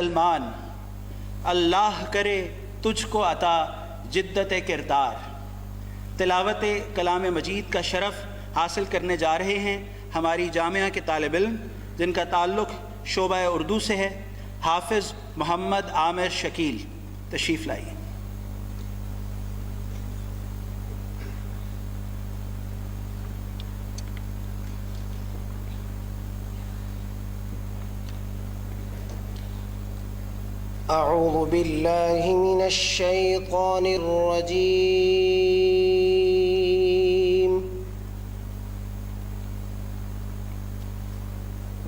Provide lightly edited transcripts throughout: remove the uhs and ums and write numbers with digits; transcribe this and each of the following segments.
مسلمان، اللہ کرے تجھ کو عطا جدت کردار۔ تلاوت کلام مجید کا شرف حاصل کرنے جا رہے ہیں ہماری جامعہ کے طالب علم جن کا تعلق شعبہ اردو سے ہے، حافظ محمد عامر شکیل، تشریف لائیے۔ اعوذ باللہ من الشیطان الرجیم،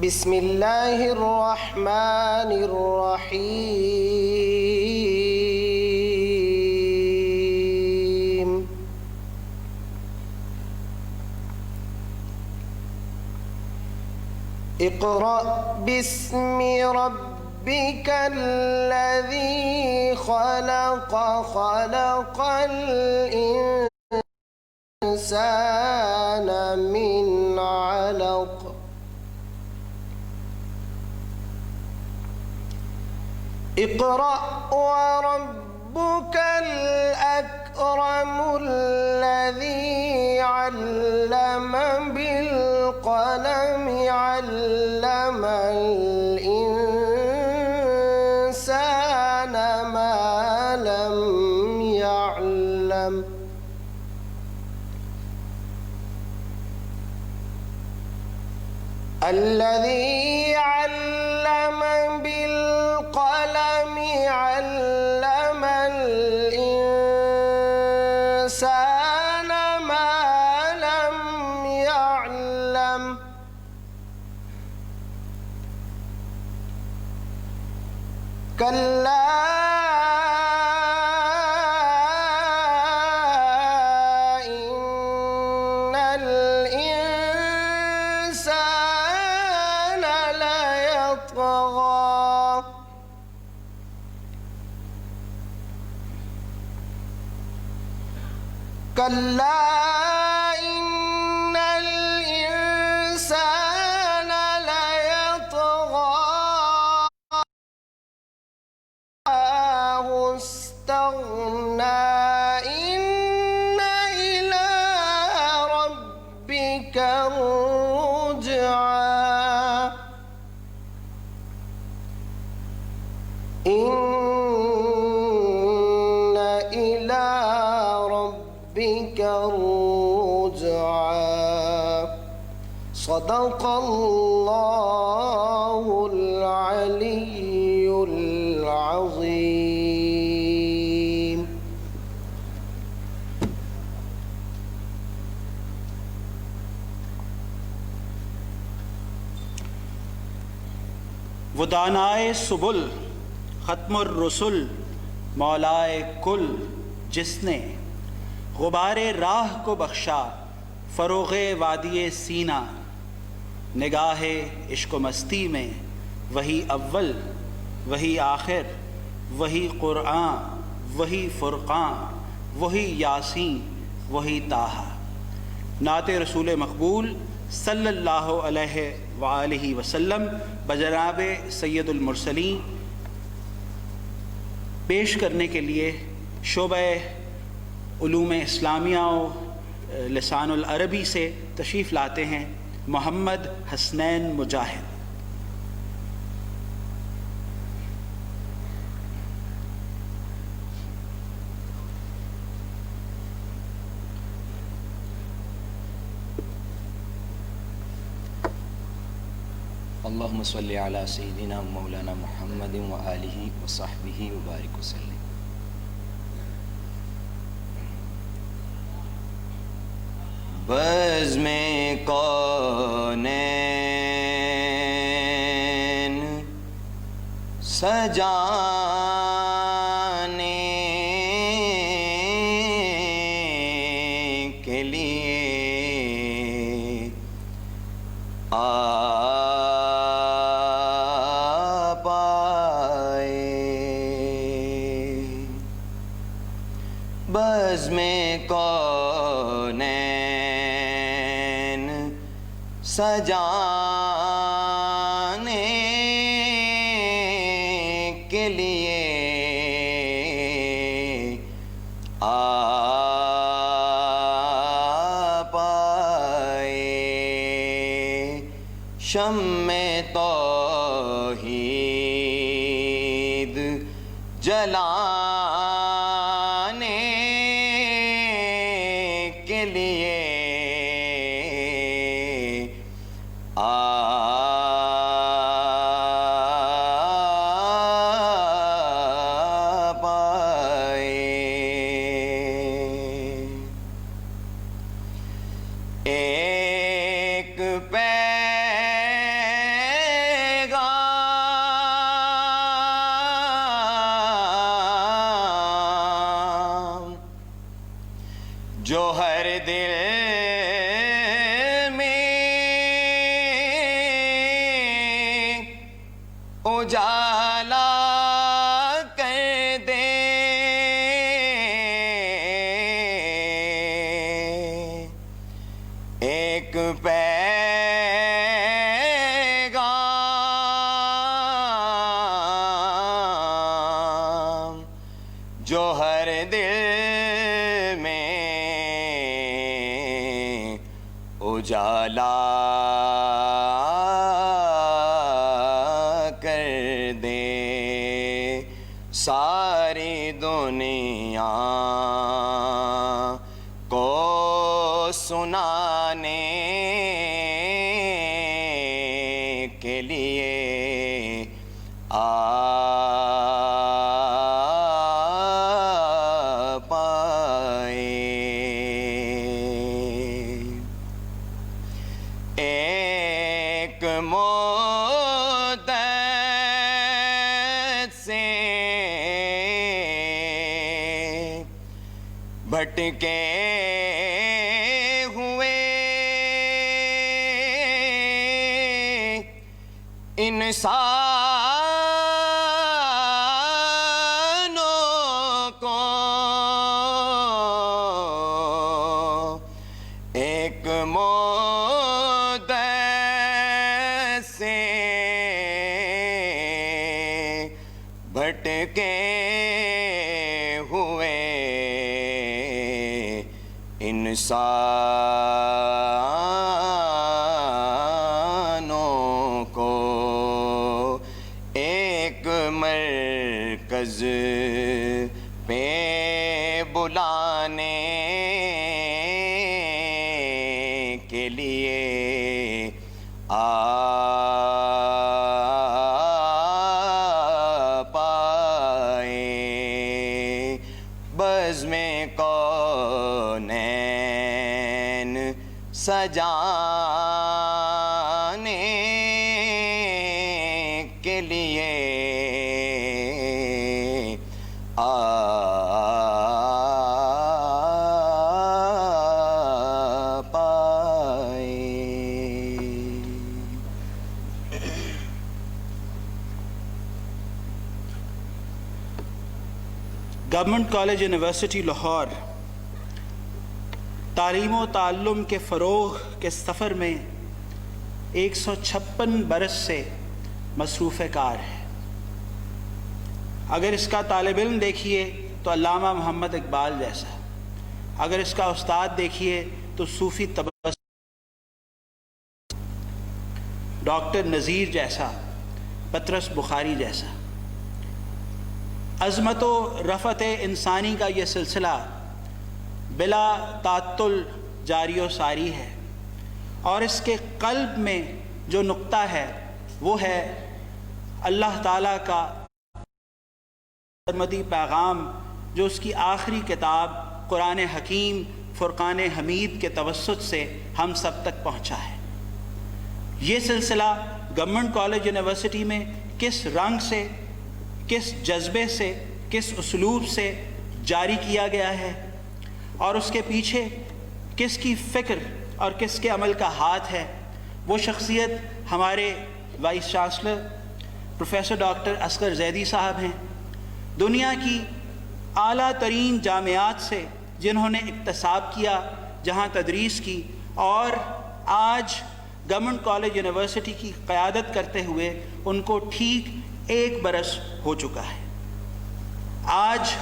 بسم اللہ الرحمن الرحیم۔ اقرأ باسم ربك الذي خلق، خلق الإنسان من علق، اقرأ وربك الأكرم الذي علم بالقلم، علم الإنسان ما لم يعلم، الذي علم بالقلم، علم الإنسان ما لم يعلم، كلا إن الإنسان ليطغى، كلا إن الإنسان ليطغى، استغنى، إن إلى ربك الرجعى، إن إلى ربك الرجعى، صدق الله العلي العظيم۔ وہ دانائے سبل، ختم الرسل، مولائے کل، جس نے غبار راہ کو بخشا، فروغ وادی سینہ، نگاہ عشق و مستی میں وہی اول، وہی آخر، وہی قرآن، وہی فرقان، وہی یاسین، وہی طٰہٰ۔ نعت رسول مقبول صلی اللہ علیہ وآلہ وسلم بجناب سید المرسلین پیش کرنے کے لیے شعبہ علوم اسلامیہ و لسان العربی سے تشریف لاتے ہیں محمد حسنین مجاہد۔ اللہم صلی علی سیدنا مولانا محمد وآلہ وصحبہ وبارک وسلم۔ بزم کونین سجانے کے لیے آپ آئے، بزم کونین سجانے کے لیے آ پائے، شمع توحید جلانے کے لیے آ پائے۔ ایک پیغام جو ہر دل میں اجالا کر دے، ایک پیغام جو ہر دل میں اجالا کر دے، ساری دنیا کو سنانے کے لیے آ پائے۔ ایک مدت سے بھٹکے ہوئے انسانوں کو ایک مدت سے بھٹکے ہوئے انسانوں کو ایک مرکز پہ بلانے کے لیے آ پائے، بزم کونین سجانے کے لیے آ پائے۔ گورنمنٹ کالج یونیورسٹی لاہور تعلیم و تعلم کے فروغ کے سفر میں 156 برس سے مصروف کار ہے۔ اگر اس کا طالب علم دیکھیے تو علامہ محمد اقبال جیسا، اگر اس کا استاد دیکھیے تو صوفی تبسم ڈاکٹر نذیر جیسا، پطرس بخاری جیسا۔ عظمت و رفعت انسانی کا یہ سلسلہ بلا تعطل جاری و ساری ہے، اور اس کے قلب میں جو نقطہ ہے وہ ہے اللہ تعالیٰ کا سرمدی پیغام، جو اس کی آخری کتاب قرآن حکیم فرقان حمید کے توسط سے ہم سب تک پہنچا ہے۔ یہ سلسلہ گورنمنٹ کالج یونیورسٹی میں کس رنگ سے، کس جذبے سے، کس اسلوب سے جاری کیا گیا ہے، اور اس کے پیچھے کس کی فکر اور کس کے عمل کا ہاتھ ہے، وہ شخصیت ہمارے vice chancellor professor doctor Asghar Zaidi صاحب ہیں۔ دنیا کی اعلیٰ ترین جامعات سے جنہوں نے اکتساب کیا، جہاں تدریس کی، اور آج گورنمنٹ کالج یونیورسٹی کی قیادت کرتے ہوئے ان کو ٹھیک 1 برس ہو چکا ہے۔ آج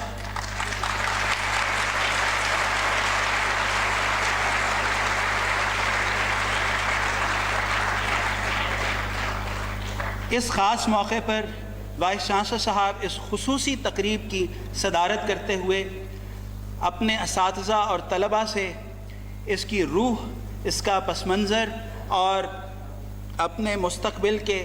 اس خاص موقع پر وائس چانسلر صاحب اس خصوصی تقریب کی صدارت کرتے ہوئے اپنے اساتذہ اور طلباء سے اس کی روح، اس کا پس منظر اور اپنے مستقبل کے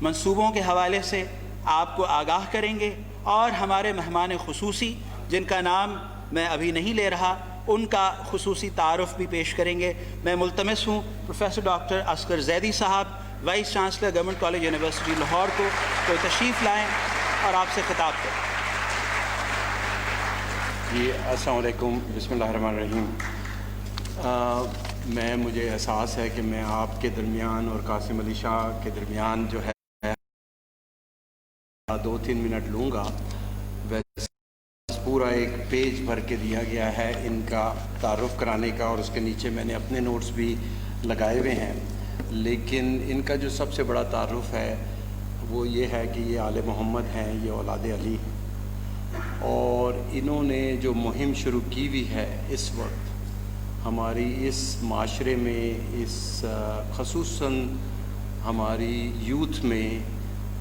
منصوبوں کے حوالے سے آپ کو آگاہ کریں گے، اور ہمارے مہمان خصوصی جن کا نام میں ابھی نہیں لے رہا ان کا خصوصی تعارف بھی پیش کریں گے۔ میں ملتمس ہوں پروفیسر ڈاکٹر اصغر زیدی صاحب، vice chancellor government college university Lahore کو تشریف لائیں اور آپ سے خطاب کریں۔ جی السلام علیکم، بسم اللہ الرحمن الرحیم۔ مجھے احساس ہے کہ میں آپ کے درمیان اور قاسم علی شاہ کے درمیان جو ہے 2-3 منٹ لوں گا۔ ویسے پورا ایک پیج بھر کے دیا گیا ہے ان کا تعارف کرانے کا، اور اس کے نیچے میں نے اپنے نوٹس بھی لگائے ہوئے ہیں، لیکن ان کا جو سب سے بڑا تعارف ہے وہ یہ ہے کہ یہ آل محمد ہیں، یہ اولاد علی، اور انہوں نے جو مہم شروع کی ہوئی ہے اس وقت ہماری اس معاشرے میں، اس خصوصاً ہماری یوتھ میں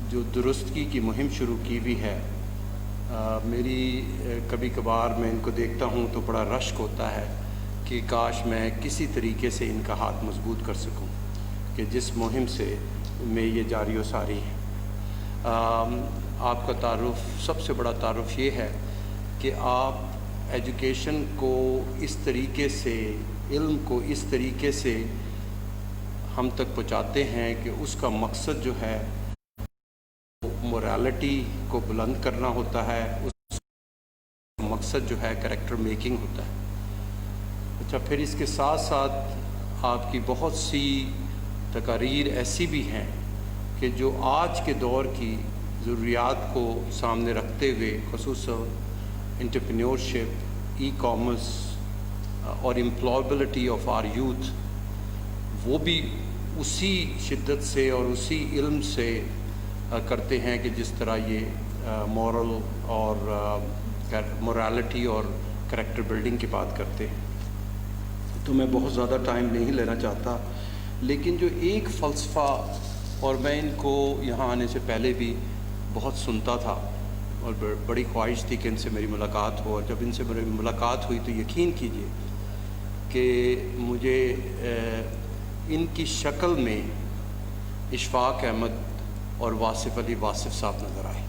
جو درستگی کی مہم شروع کی ہوئی ہے، میری کبھی کبھار میں ان کو دیکھتا ہوں تو بڑا رشک ہوتا ہے کہ کاش میں کسی طریقے سے ان کا ہاتھ مضبوط کر سکوں کہ جس مہم سے میں یہ جاری و ساری ہے۔ آپ کا تعارف، سب سے بڑا تعارف یہ ہے کہ آپ ایجوکیشن کو اس طریقے سے، علم کو اس طریقے سے ہم تک پہنچاتے ہیں کہ اس کا مقصد جو ہے موریلٹی کو بلند کرنا ہوتا ہے، اس کا مقصد جو ہے کریکٹر میکنگ ہوتا ہے۔ اچھا، پھر اس کے ساتھ ساتھ آپ کی بہت سی تقاریر ایسی بھی ہیں کہ جو آج کے دور کی ضروریات کو سامنے رکھتے ہوئے، خصوصاً انٹرپرینیورشپ، ای کامرس اور امپلائبلٹی آف آر یوتھ، وہ بھی اسی شدت سے اور اسی علم سے کرتے ہیں کہ جس طرح یہ مورل اور مورالٹی اور کریکٹر بلڈنگ کی بات کرتے ہیں۔ تو میں بہت زیادہ ٹائم نہیں لینا چاہتا، لیکن جو ایک فلسفہ، اور میں ان کو یہاں آنے سے پہلے بھی بہت سنتا تھا اور بڑی خواہش تھی کہ ان سے میری ملاقات ہو، اور جب ان سے میری ملاقات ہوئی تو یقین کیجئے کہ مجھے ان کی شکل میں اشفاق احمد اور واصف علی واصف صاحب نظر آئے،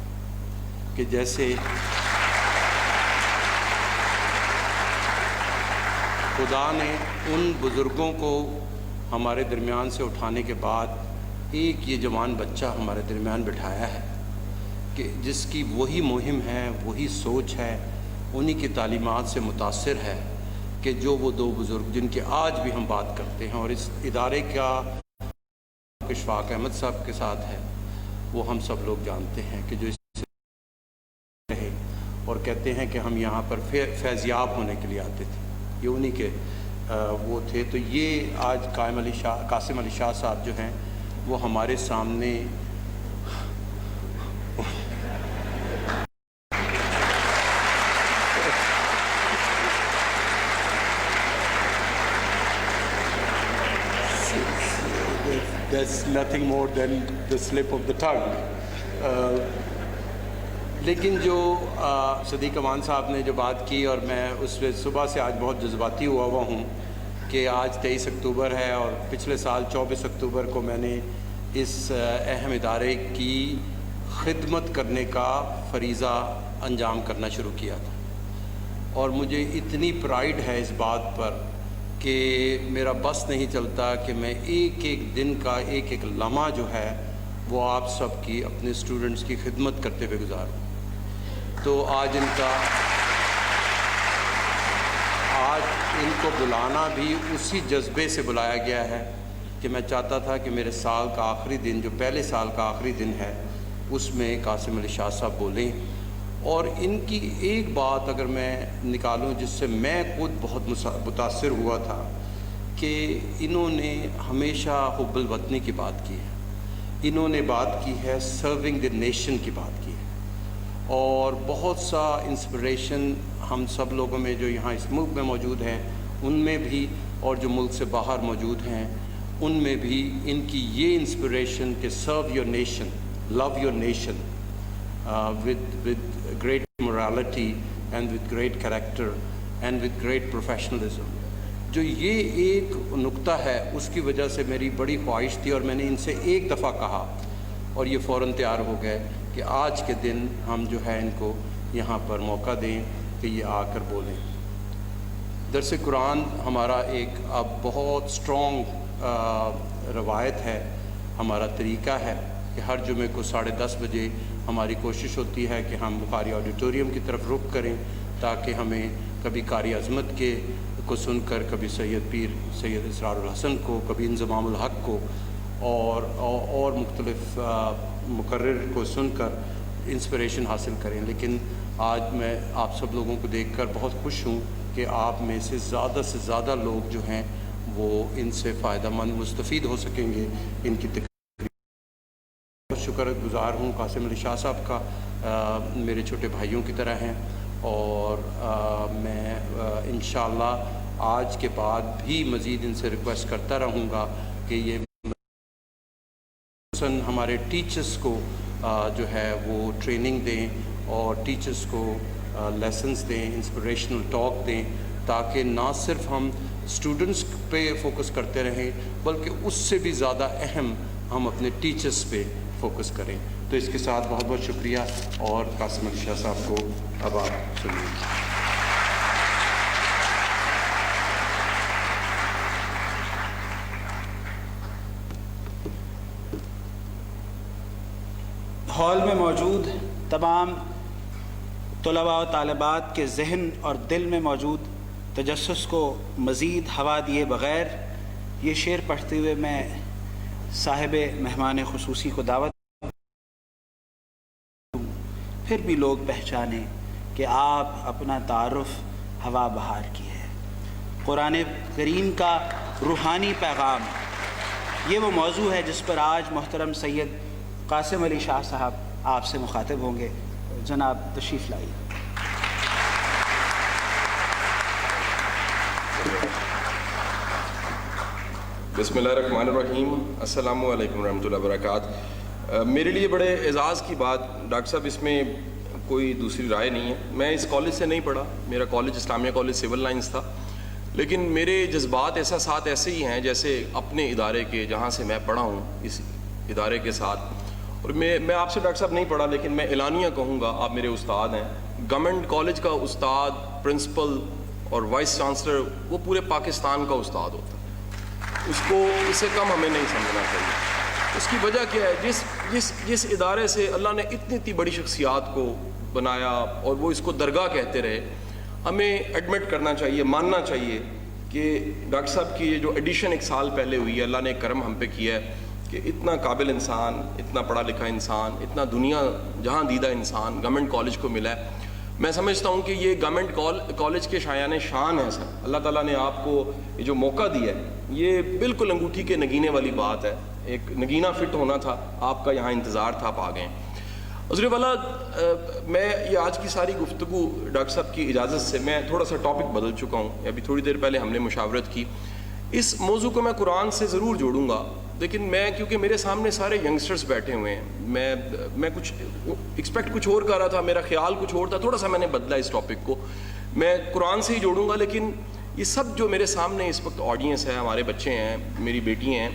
کہ جیسے خدا نے ان بزرگوں کو ہمارے درمیان سے اٹھانے کے بعد ایک یہ جوان بچہ ہمارے درمیان بٹھایا ہے کہ جس کی وہی مہم ہے، وہی سوچ ہے، انہی کی تعلیمات سے متاثر ہے کہ جو وہ دو بزرگ جن کے آج بھی ہم بات کرتے ہیں، اور اس ادارے کا اشفاق احمد صاحب کے ساتھ ہے، وہ ہم سب لوگ جانتے ہیں کہ جو اس سے رہے اور کہتے ہیں کہ ہم یہاں پر فیضیاب ہونے کے لیے آتے تھے، یہ انہی کے وہ تھے۔ تو یہ آج قاسم علی شاہ صاحب جو ہیں وہ ہمارے سامنے That's nothing more than the slip of the tongue. لیکن جو صدیق امان صاحب نے جو بات کی، اور میں اس پہ صبح سے آج بہت جذباتی ہوا ہوں کہ آج 23 اکتوبر ہے، اور پچھلے سال 24 اکتوبر کو میں نے اس اہم ادارے کی خدمت کرنے کا فریضہ انجام کرنا شروع کیا تھا، اور مجھے اتنی پرائیڈ ہے اس بات پر کہ میرا بس نہیں چلتا کہ میں ایک ایک دن کا ایک ایک لمحہ جو ہے وہ آپ سب کی، اپنے اسٹوڈنٹس کی خدمت کرتے ہوئے گزاروں۔ تو آج ان کو بلانا بھی اسی جذبے سے بلایا گیا ہے کہ میں چاہتا تھا کہ میرے سال کا آخری دن، جو پہلے سال کا آخری دن ہے، اس میں قاسم علی شاہ صاحب بولیں، اور ان کی ایک بات اگر میں نکالوں جس سے میں خود بہت متاثر ہوا تھا، کہ انہوں نے ہمیشہ حب الوطنی کی بات کی ہے، انہوں نے بات کی ہے سرونگ دی نیشن کی بات کی ہے، اور بہت سا انسپریشن ہم سب لوگوں میں جو یہاں اس ملک میں موجود ہیں ان میں بھی، اور جو ملک سے باہر موجود ہیں ان میں بھی، ان کی یہ انسپریشن کہ serve your nation, love your nation with great morality and with great character and with great professionalism. جو یہ ایک نقطہ ہے اس کی وجہ سے میری بڑی خواہش تھی، اور میں نے ان سے ایک دفعہ کہا اور یہ فوراً تیار ہو گئے کہ آج کے دن ہم جو ہے ان کو یہاں پر موقع دیں کہ یہ آ کر بولیں. درس قرآن ہمارا ایک اب بہت اسٹرانگ روایت ہے، ہمارا طریقہ ہے کہ ہر جمعے کو 10:30 بجے ہماری کوشش ہوتی ہے کہ ہم بخاری آڈیٹوریم کی طرف رخ کریں تاکہ ہمیں کبھی قاری عظمت کو سن کر، کبھی سید پیر سید اسرار الحسن کو، کبھی انضمام الحق کو اور مختلف مقرر کو سن کر انسپریشن حاصل کریں. لیکن آج میں آپ سب لوگوں کو دیکھ کر بہت خوش ہوں کہ آپ میں سے زیادہ لوگ جو ہیں وہ ان سے فائدہ مند مستفید ہو سکیں گے. ان کی شکر گزار ہوں. قاسم علی شاہ صاحب کا میرے چھوٹے بھائیوں کی طرح ہیں، اور میں انشاءاللہ آج کے بعد بھی مزید ان سے ریکویسٹ کرتا رہوں گا کہ یہ ہمارے ٹیچرز کو جو ہے وہ ٹریننگ دیں اور ٹیچرز کو لیسنز دیں، انسپریشنل ٹاک دیں، تاکہ نہ صرف ہم اسٹوڈنٹس پہ فوکس کرتے رہیں بلکہ اس سے بھی زیادہ اہم ہم اپنے ٹیچرز پہ فوکس کریں. تو اس کے ساتھ بہت بہت شکریہ، اور قاسم علی شاہ صاحب کو اب آپ سنیے. ہال میں موجود تمام طلباء و طالبات کے ذہن اور دل میں موجود تجسس کو مزید ہوا دیے بغیر یہ شعر پڑھتے ہوئے میں صاحب مہمان خصوصی کو دعوت پھر بھی لوگ پہچانیں کہ آپ اپنا تعارف ہوا بہار کی ہے. قرآن کریم کا روحانی پیغام، یہ وہ موضوع ہے جس پر آج محترم سید قاسم علی شاہ صاحب آپ سے مخاطب ہوں گے. جناب تشریف لائیے. بسم اللہ الرحمن الرحیم. السلام علیکم ورحمۃ اللہ وبرکاتہ. میرے لیے بڑے اعزاز کی بات، ڈاکٹر صاحب اس میں کوئی دوسری رائے نہیں ہے. میں اس کالج سے نہیں پڑھا، میرا کالج اسلامیہ کالج سول لائنز تھا، لیکن میرے جذبات احساسات ایسے ہی ہیں جیسے اپنے ادارے کے جہاں سے میں پڑھا ہوں اس ادارے کے ساتھ. اور میں آپ سے ڈاکٹر صاحب نہیں پڑھا، لیکن میں اعلانیہ کہوں گا، آپ میرے استاد ہیں. گورنمنٹ کالج کا استاد، پرنسپل اور وائس چانسلر وہ پورے پاکستان کا استاد ہوتا ہے. اس کو اس سے کم ہمیں نہیں سمجھنا چاہیے. اس کی وجہ کیا ہے؟ جس ادارے سے اللہ نے اتنی بڑی شخصیات کو بنایا اور وہ اس کو درگاہ کہتے رہے، ہمیں ایڈمٹ کرنا چاہیے، ماننا چاہیے کہ ڈاکٹر صاحب کی یہ جو ایڈیشن 1 سال پہلے ہوئی ہے، اللہ نے کرم ہم پہ کیا ہے کہ اتنا قابل انسان، اتنا پڑھا لکھا انسان، اتنا دنیا جہاں دیدہ انسان گورنمنٹ کالج کو ملا ہے. میں سمجھتا ہوں کہ یہ گورنمنٹ کالج کے شایان شان ہے سر. اللہ تعالیٰ نے آپ کو یہ جو موقع دیا ہے، یہ بالکل انگوٹھی کے نگینے والی بات ہے. ایک نگینہ فٹ ہونا تھا، آپ کا یہاں انتظار تھا، آپ آ گئے. حضور والا، میں یہ آج کی ساری گفتگو ڈاکٹر صاحب کی اجازت سے میں تھوڑا سا ٹاپک بدل چکا ہوں. ابھی تھوڑی دیر پہلے ہم نے مشاورت کی. اس موضوع کو میں قرآن سے ضرور جوڑوں گا، لیکن میں کیونکہ میرے سامنے سارے ینگسٹرز بیٹھے ہوئے ہیں، میں کچھ ایکسپیکٹ کچھ اور کر رہا تھا، میرا خیال کچھ اور تھا، تھوڑا سا میں نے بدلا اس ٹاپک کو. میں قرآن سے ہی جوڑوں گا. لیکن یہ سب جو میرے سامنے اس وقت آڈینس ہے، ہمارے بچے ہیں، میری بیٹی ہیں،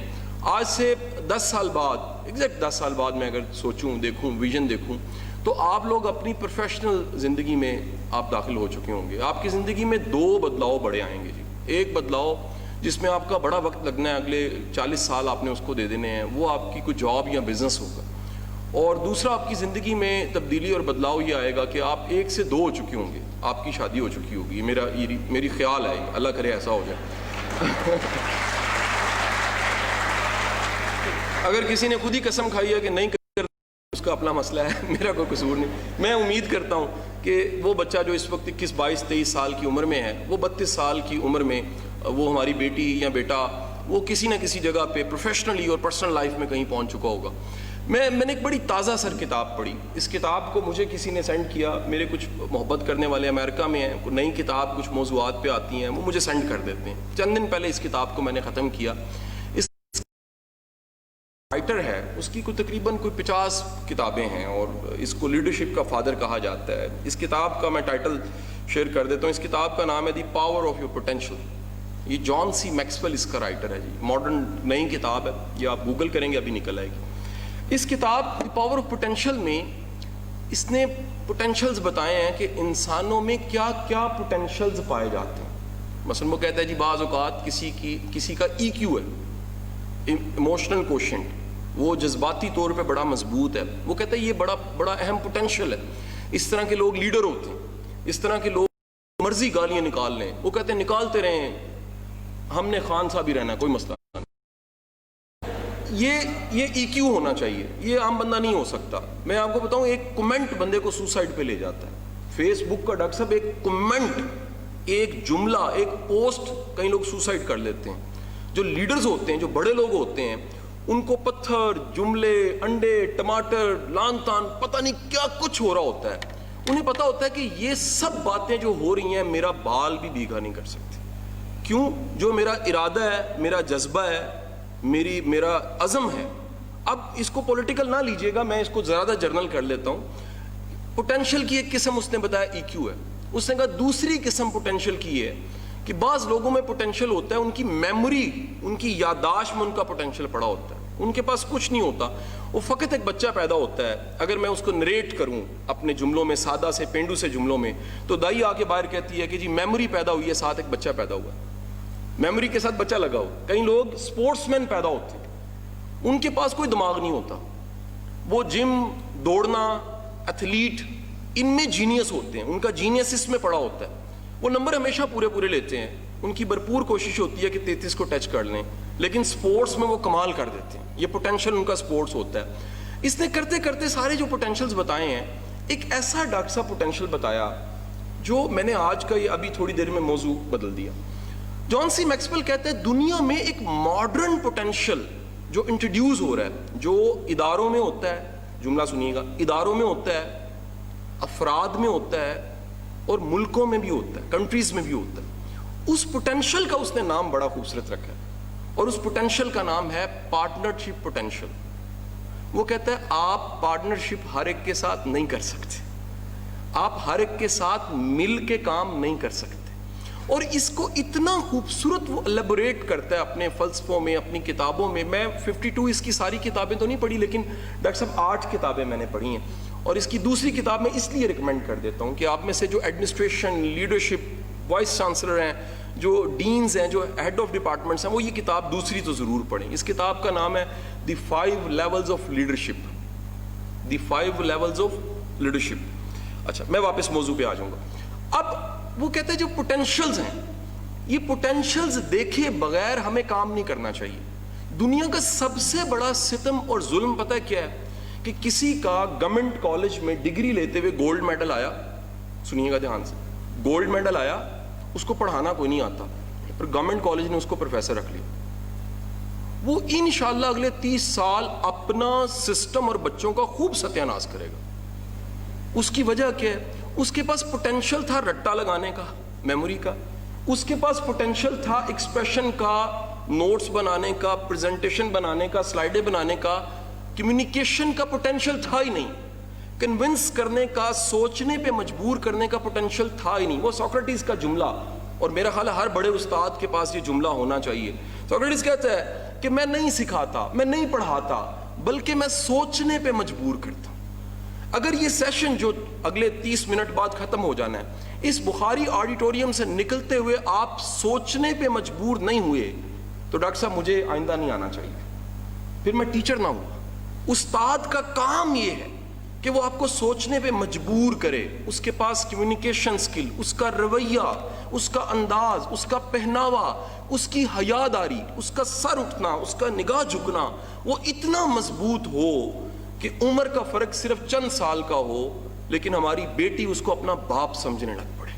آج سے 10 سال بعد، ایگزیکٹ 10 سال بعد میں اگر سوچوں، دیکھوں، ویژن دیکھوں، تو آپ لوگ اپنی پروفیشنل زندگی میں آپ داخل ہو چکے ہوں گے. آپ کی زندگی میں 2 بدلاؤ بڑے آئیں گے جی. ایک بدلاؤ جس میں آپ کا بڑا وقت لگنا ہے، اگلے 40 سال آپ نے اس کو دے دینے ہیں، وہ آپ کی کوئی جاب یا بزنس ہوگا. اور دوسرا آپ کی زندگی میں تبدیلی اور بدلاؤ یہ آئے گا کہ آپ 1 سے 2 ہو چکے ہوں گے، آپ کی شادی ہو چکی ہوگی. میری خیال ہے، اللہ کرے ایسا ہو جائے. اگر کسی نے خود ہی قسم کھائی ہے کہ نہیں کر، اس کا اپنا مسئلہ ہے، میرا کوئی قصور نہیں. میں امید کرتا ہوں کہ وہ بچہ جو اس وقت 21، 22، 23 سال کی عمر میں ہے، وہ 32 سال کی عمر میں وہ ہماری بیٹی یا بیٹا وہ کسی نہ کسی جگہ پہ پروفیشنلی اور پرسنل لائف میں کہیں پہنچ چکا ہوگا. میں نے ایک بڑی تازہ سر کتاب پڑھی. اس کتاب کو مجھے کسی نے سینڈ کیا, میرے کچھ محبت کرنے والے امریکہ میں ہیں, کوئی نئی کتاب کچھ موضوعات پہ آتی ہیں وہ مجھے سینڈ کر دیتے ہیں. چند دن پہلے اس کتاب کو میں نے ختم کیا. اس رائٹر ہے, اس کی تقریباً کوئی 50 کتابیں ہیں اور اس کو لیڈرشپ کا فادر کہا جاتا ہے. اس کتاب کا میں ٹائٹل شیئر کر دیتا ہوں. اس کتاب کا نام ہے the power of your potential. یہ جان سی میکسویل اس کا رائٹر ہے جی. ماڈرن نئی کتاب ہے, یہ آپ گوگل کریں گے ابھی نکل آئے گی. اس کتاب دی پاور آف پوٹینشیل میں اس نے پوٹینشیلز بتائے ہیں کہ انسانوں میں کیا کیا پوٹینشیلز پائے جاتے ہیں. مثلا وہ کہتا ہے جی بعض اوقات کسی کا ای کیو ہے, ایموشنل کوشنٹ, وہ جذباتی طور پہ بڑا مضبوط ہے. وہ کہتا ہے یہ بڑا اہم پوٹینشیل ہے. اس طرح کے لوگ لیڈر ہوتے ہیں. اس طرح کے لوگ مرضی گالیاں نکال لیں, وہ کہتے ہیں نکالتے رہیں, ہم نے خان صاحب ہی رہنا, کوئی مسئلہ. یہ ای کیو ہونا چاہیے, یہ عام بندہ نہیں ہو سکتا. میں آپ کو بتاؤں, ایک کمنٹ بندے کو سوسائڈ پہ لے جاتا ہے. فیس بک کا ڈاکٹر صاحب ایک کمنٹ, ایک جملہ, ایک پوسٹ, کئی لوگ سوسائڈ کر لیتے ہیں. جو لیڈرز ہوتے ہیں, جو بڑے لوگ ہوتے ہیں, ان کو پتھر, جملے, انڈے, ٹماٹر, لان تان, پتہ نہیں کیا کچھ ہو رہا ہوتا ہے. انہیں پتہ ہوتا ہے کہ یہ سب باتیں جو ہو رہی ہیں میرا بال بھی بھیگا نہیں کر سکتی. کیوں؟ جو میرا ارادہ ہے, میرا جذبہ ہے, میرا عزم ہے. اب اس کو پولیٹیکل نہ لیجئے گا, میں اس کو زیادہ جرنل کر لیتا ہوں. پوٹینشیل کی ایک قسم اس نے بتایا ای کیو ہے. اس نے کہا دوسری قسم پوٹینشیل کی ہے کہ بعض لوگوں میں پوٹینشیل ہوتا ہے, ان کی میموری, ان کی یادداشت میں ان کا پوٹینشیل پڑا ہوتا ہے. ان کے پاس کچھ نہیں ہوتا, وہ فقط ایک بچہ پیدا ہوتا ہے. اگر میں اس کو نریٹ کروں اپنے جملوں میں, سادہ سے پینڈو سے جملوں میں, تو دائی آ کے باہر کہتی ہے کہ جی میموری پیدا ہوئی ہے, ساتھ ایک بچہ پیدا ہوا ہے, میموری کے ساتھ بچہ لگا ہو. کئی لوگ سپورٹس مین پیدا ہوتے ہیں, ان کے پاس کوئی دماغ نہیں ہوتا, وہ جم, دوڑنا, ایتھلیٹ, ان میں جینیس ہوتے ہیں, ان کا جینیس اس میں پڑا ہوتا ہے. وہ نمبر ہمیشہ پورے لیتے ہیں, ان کی بھرپور کوشش ہوتی ہے کہ 33 کو ٹچ کر لیں, لیکن سپورٹس میں وہ کمال کر دیتے ہیں. یہ پوٹینشیل ان کا سپورٹس ہوتا ہے. اس نے کرتے کرتے سارے جو پوٹینشیلز بتائے ہیں, ایک ایسا ڈاکٹر صاحب پوٹینشیل بتایا جو میں نے آج کا یہ ابھی تھوڑی دیر میں موضوع بدل دیا. جان سی میکسویل کہتے ہیں دنیا میں ایک ماڈرن پوٹینشیل جو انٹروڈیوس ہو رہا ہے, جو اداروں میں ہوتا ہے, جملہ سنیے گا, اداروں میں ہوتا ہے, افراد میں ہوتا ہے, اور ملکوں میں بھی ہوتا ہے, کنٹریز میں بھی ہوتا ہے. اس پوٹینشیل کا اس نے نام بڑا خوبصورت رکھا ہے, اور اس پوٹینشیل کا نام ہے پارٹنرشپ پوٹینشیل. وہ کہتا ہے آپ پارٹنرشپ ہر ایک کے ساتھ نہیں کر سکتے, آپ ہر ایک کے ساتھ مل کے کام نہیں کر سکتے. اور اس کو اتنا خوبصورت وہ الیبوریٹ کرتا ہے اپنے فلسفوں میں, اپنی کتابوں میں. میں 52 اس کی ساری کتابیں تو نہیں پڑھی, لیکن ڈاکٹر صاحب 8 کتابیں میں نے پڑھی ہیں. اور اس کی دوسری کتاب میں اس لیے ریکمینڈ کر دیتا ہوں کہ آپ میں سے جو ایڈمنسٹریشن, لیڈرشپ, وائس چانسلر ہیں, جو ڈینز ہیں, جو ہیڈ آف ڈپارٹمنٹس ہیں, وہ یہ کتاب دوسری تو ضرور پڑھیں. اس کتاب کا نام ہے دی 5 levels of leadership. The 5 levels of leadership. اچھا, میں واپس موضوع پہ آ جاؤں گا. اب وہ کہتے ہیں جو پوٹینشیلز ہیں, یہ پوٹینشیلز دیکھے بغیر ہمیں کام نہیں کرنا چاہیے. دنیا کا سب سے بڑا ستم اور ظلم پتہ ہے کیا ہے؟ کہ کسی کا گورنمنٹ کالج میں ڈگری لیتے ہوئے گولڈ میڈل آیا, سنیے گا دھیان سے, گولڈ میڈل آیا, اس کو پڑھانا کوئی نہیں آتا, پر گورنمنٹ کالج نے اس کو پروفیسر رکھ لیا. وہ انشاءاللہ اگلے 30 سال اپنا سسٹم اور بچوں کا خوب ستیہ ناش کرے گا. اس کی وجہ کیا ہے؟ اس کے پاس پوٹینشیل تھا رٹا لگانے کا, میموری کا. اس کے پاس پوٹینشیل تھا ایکسپریشن کا, نوٹس بنانے کا, پریزنٹیشن بنانے کا, سلائیڈیں بنانے کا. کمیونیکیشن کا پوٹینشیل تھا ہی نہیں. کنونس کرنے کا, سوچنے پہ مجبور کرنے کا پوٹینشیل تھا ہی نہیں. وہ سوکریٹس کا جملہ, اور میرا خیال ہے ہر بڑے استاد کے پاس یہ جملہ ہونا چاہیے. سوکریٹس کہتا ہے کہ میں نہیں سکھاتا, میں نہیں پڑھاتا, بلکہ میں سوچنے پہ مجبور کرتا ہوں. اگر یہ سیشن جو اگلے 30 منٹ بعد ختم ہو جانا ہے, اس بخاری آڈیٹوریم سے نکلتے ہوئے آپ سوچنے پہ مجبور نہیں ہوئے, تو ڈاکٹر صاحب مجھے آئندہ نہیں آنا چاہیے, پھر میں ٹیچر نہ ہوں. استاد کا کام یہ ہے کہ وہ آپ کو سوچنے پہ مجبور کرے. اس کے پاس کمیونیکیشن سکل, اس کا رویہ, اس کا انداز, اس کا پہناوا, اس کی حیاداری, اس کا سر اٹھنا, اس کا نگاہ جھکنا, وہ اتنا مضبوط ہو کہ عمر کا فرق صرف چند سال کا ہو, لیکن ہماری بیٹی اس کو اپنا باپ سمجھنے لگ پڑے.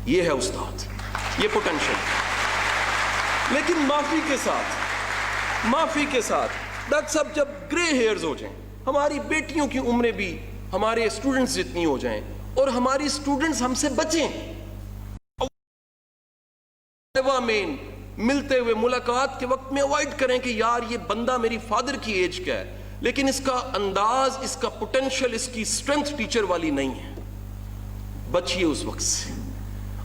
یہ ہے استاد, یہ پوٹینشیل. لیکن معافی کے ساتھ ڈاکٹر صاحب جب گرے ہیئرز ہو جائیں, ہماری بیٹیوں کی عمریں بھی ہمارے اسٹوڈنٹس جتنی ہو جائیں, اور ہماری اسٹوڈنٹس ہم سے بچیں, ملتے ہوئے ملاقات کے وقت میں اوائڈ کریں کہ یار یہ بندہ میری فادر کی ایج کا ہے, لیکن اس کا انداز, اس کا پوٹینشل, اس کی اسٹرینتھ ٹیچر والی نہیں ہے. بچیے اس وقت سے.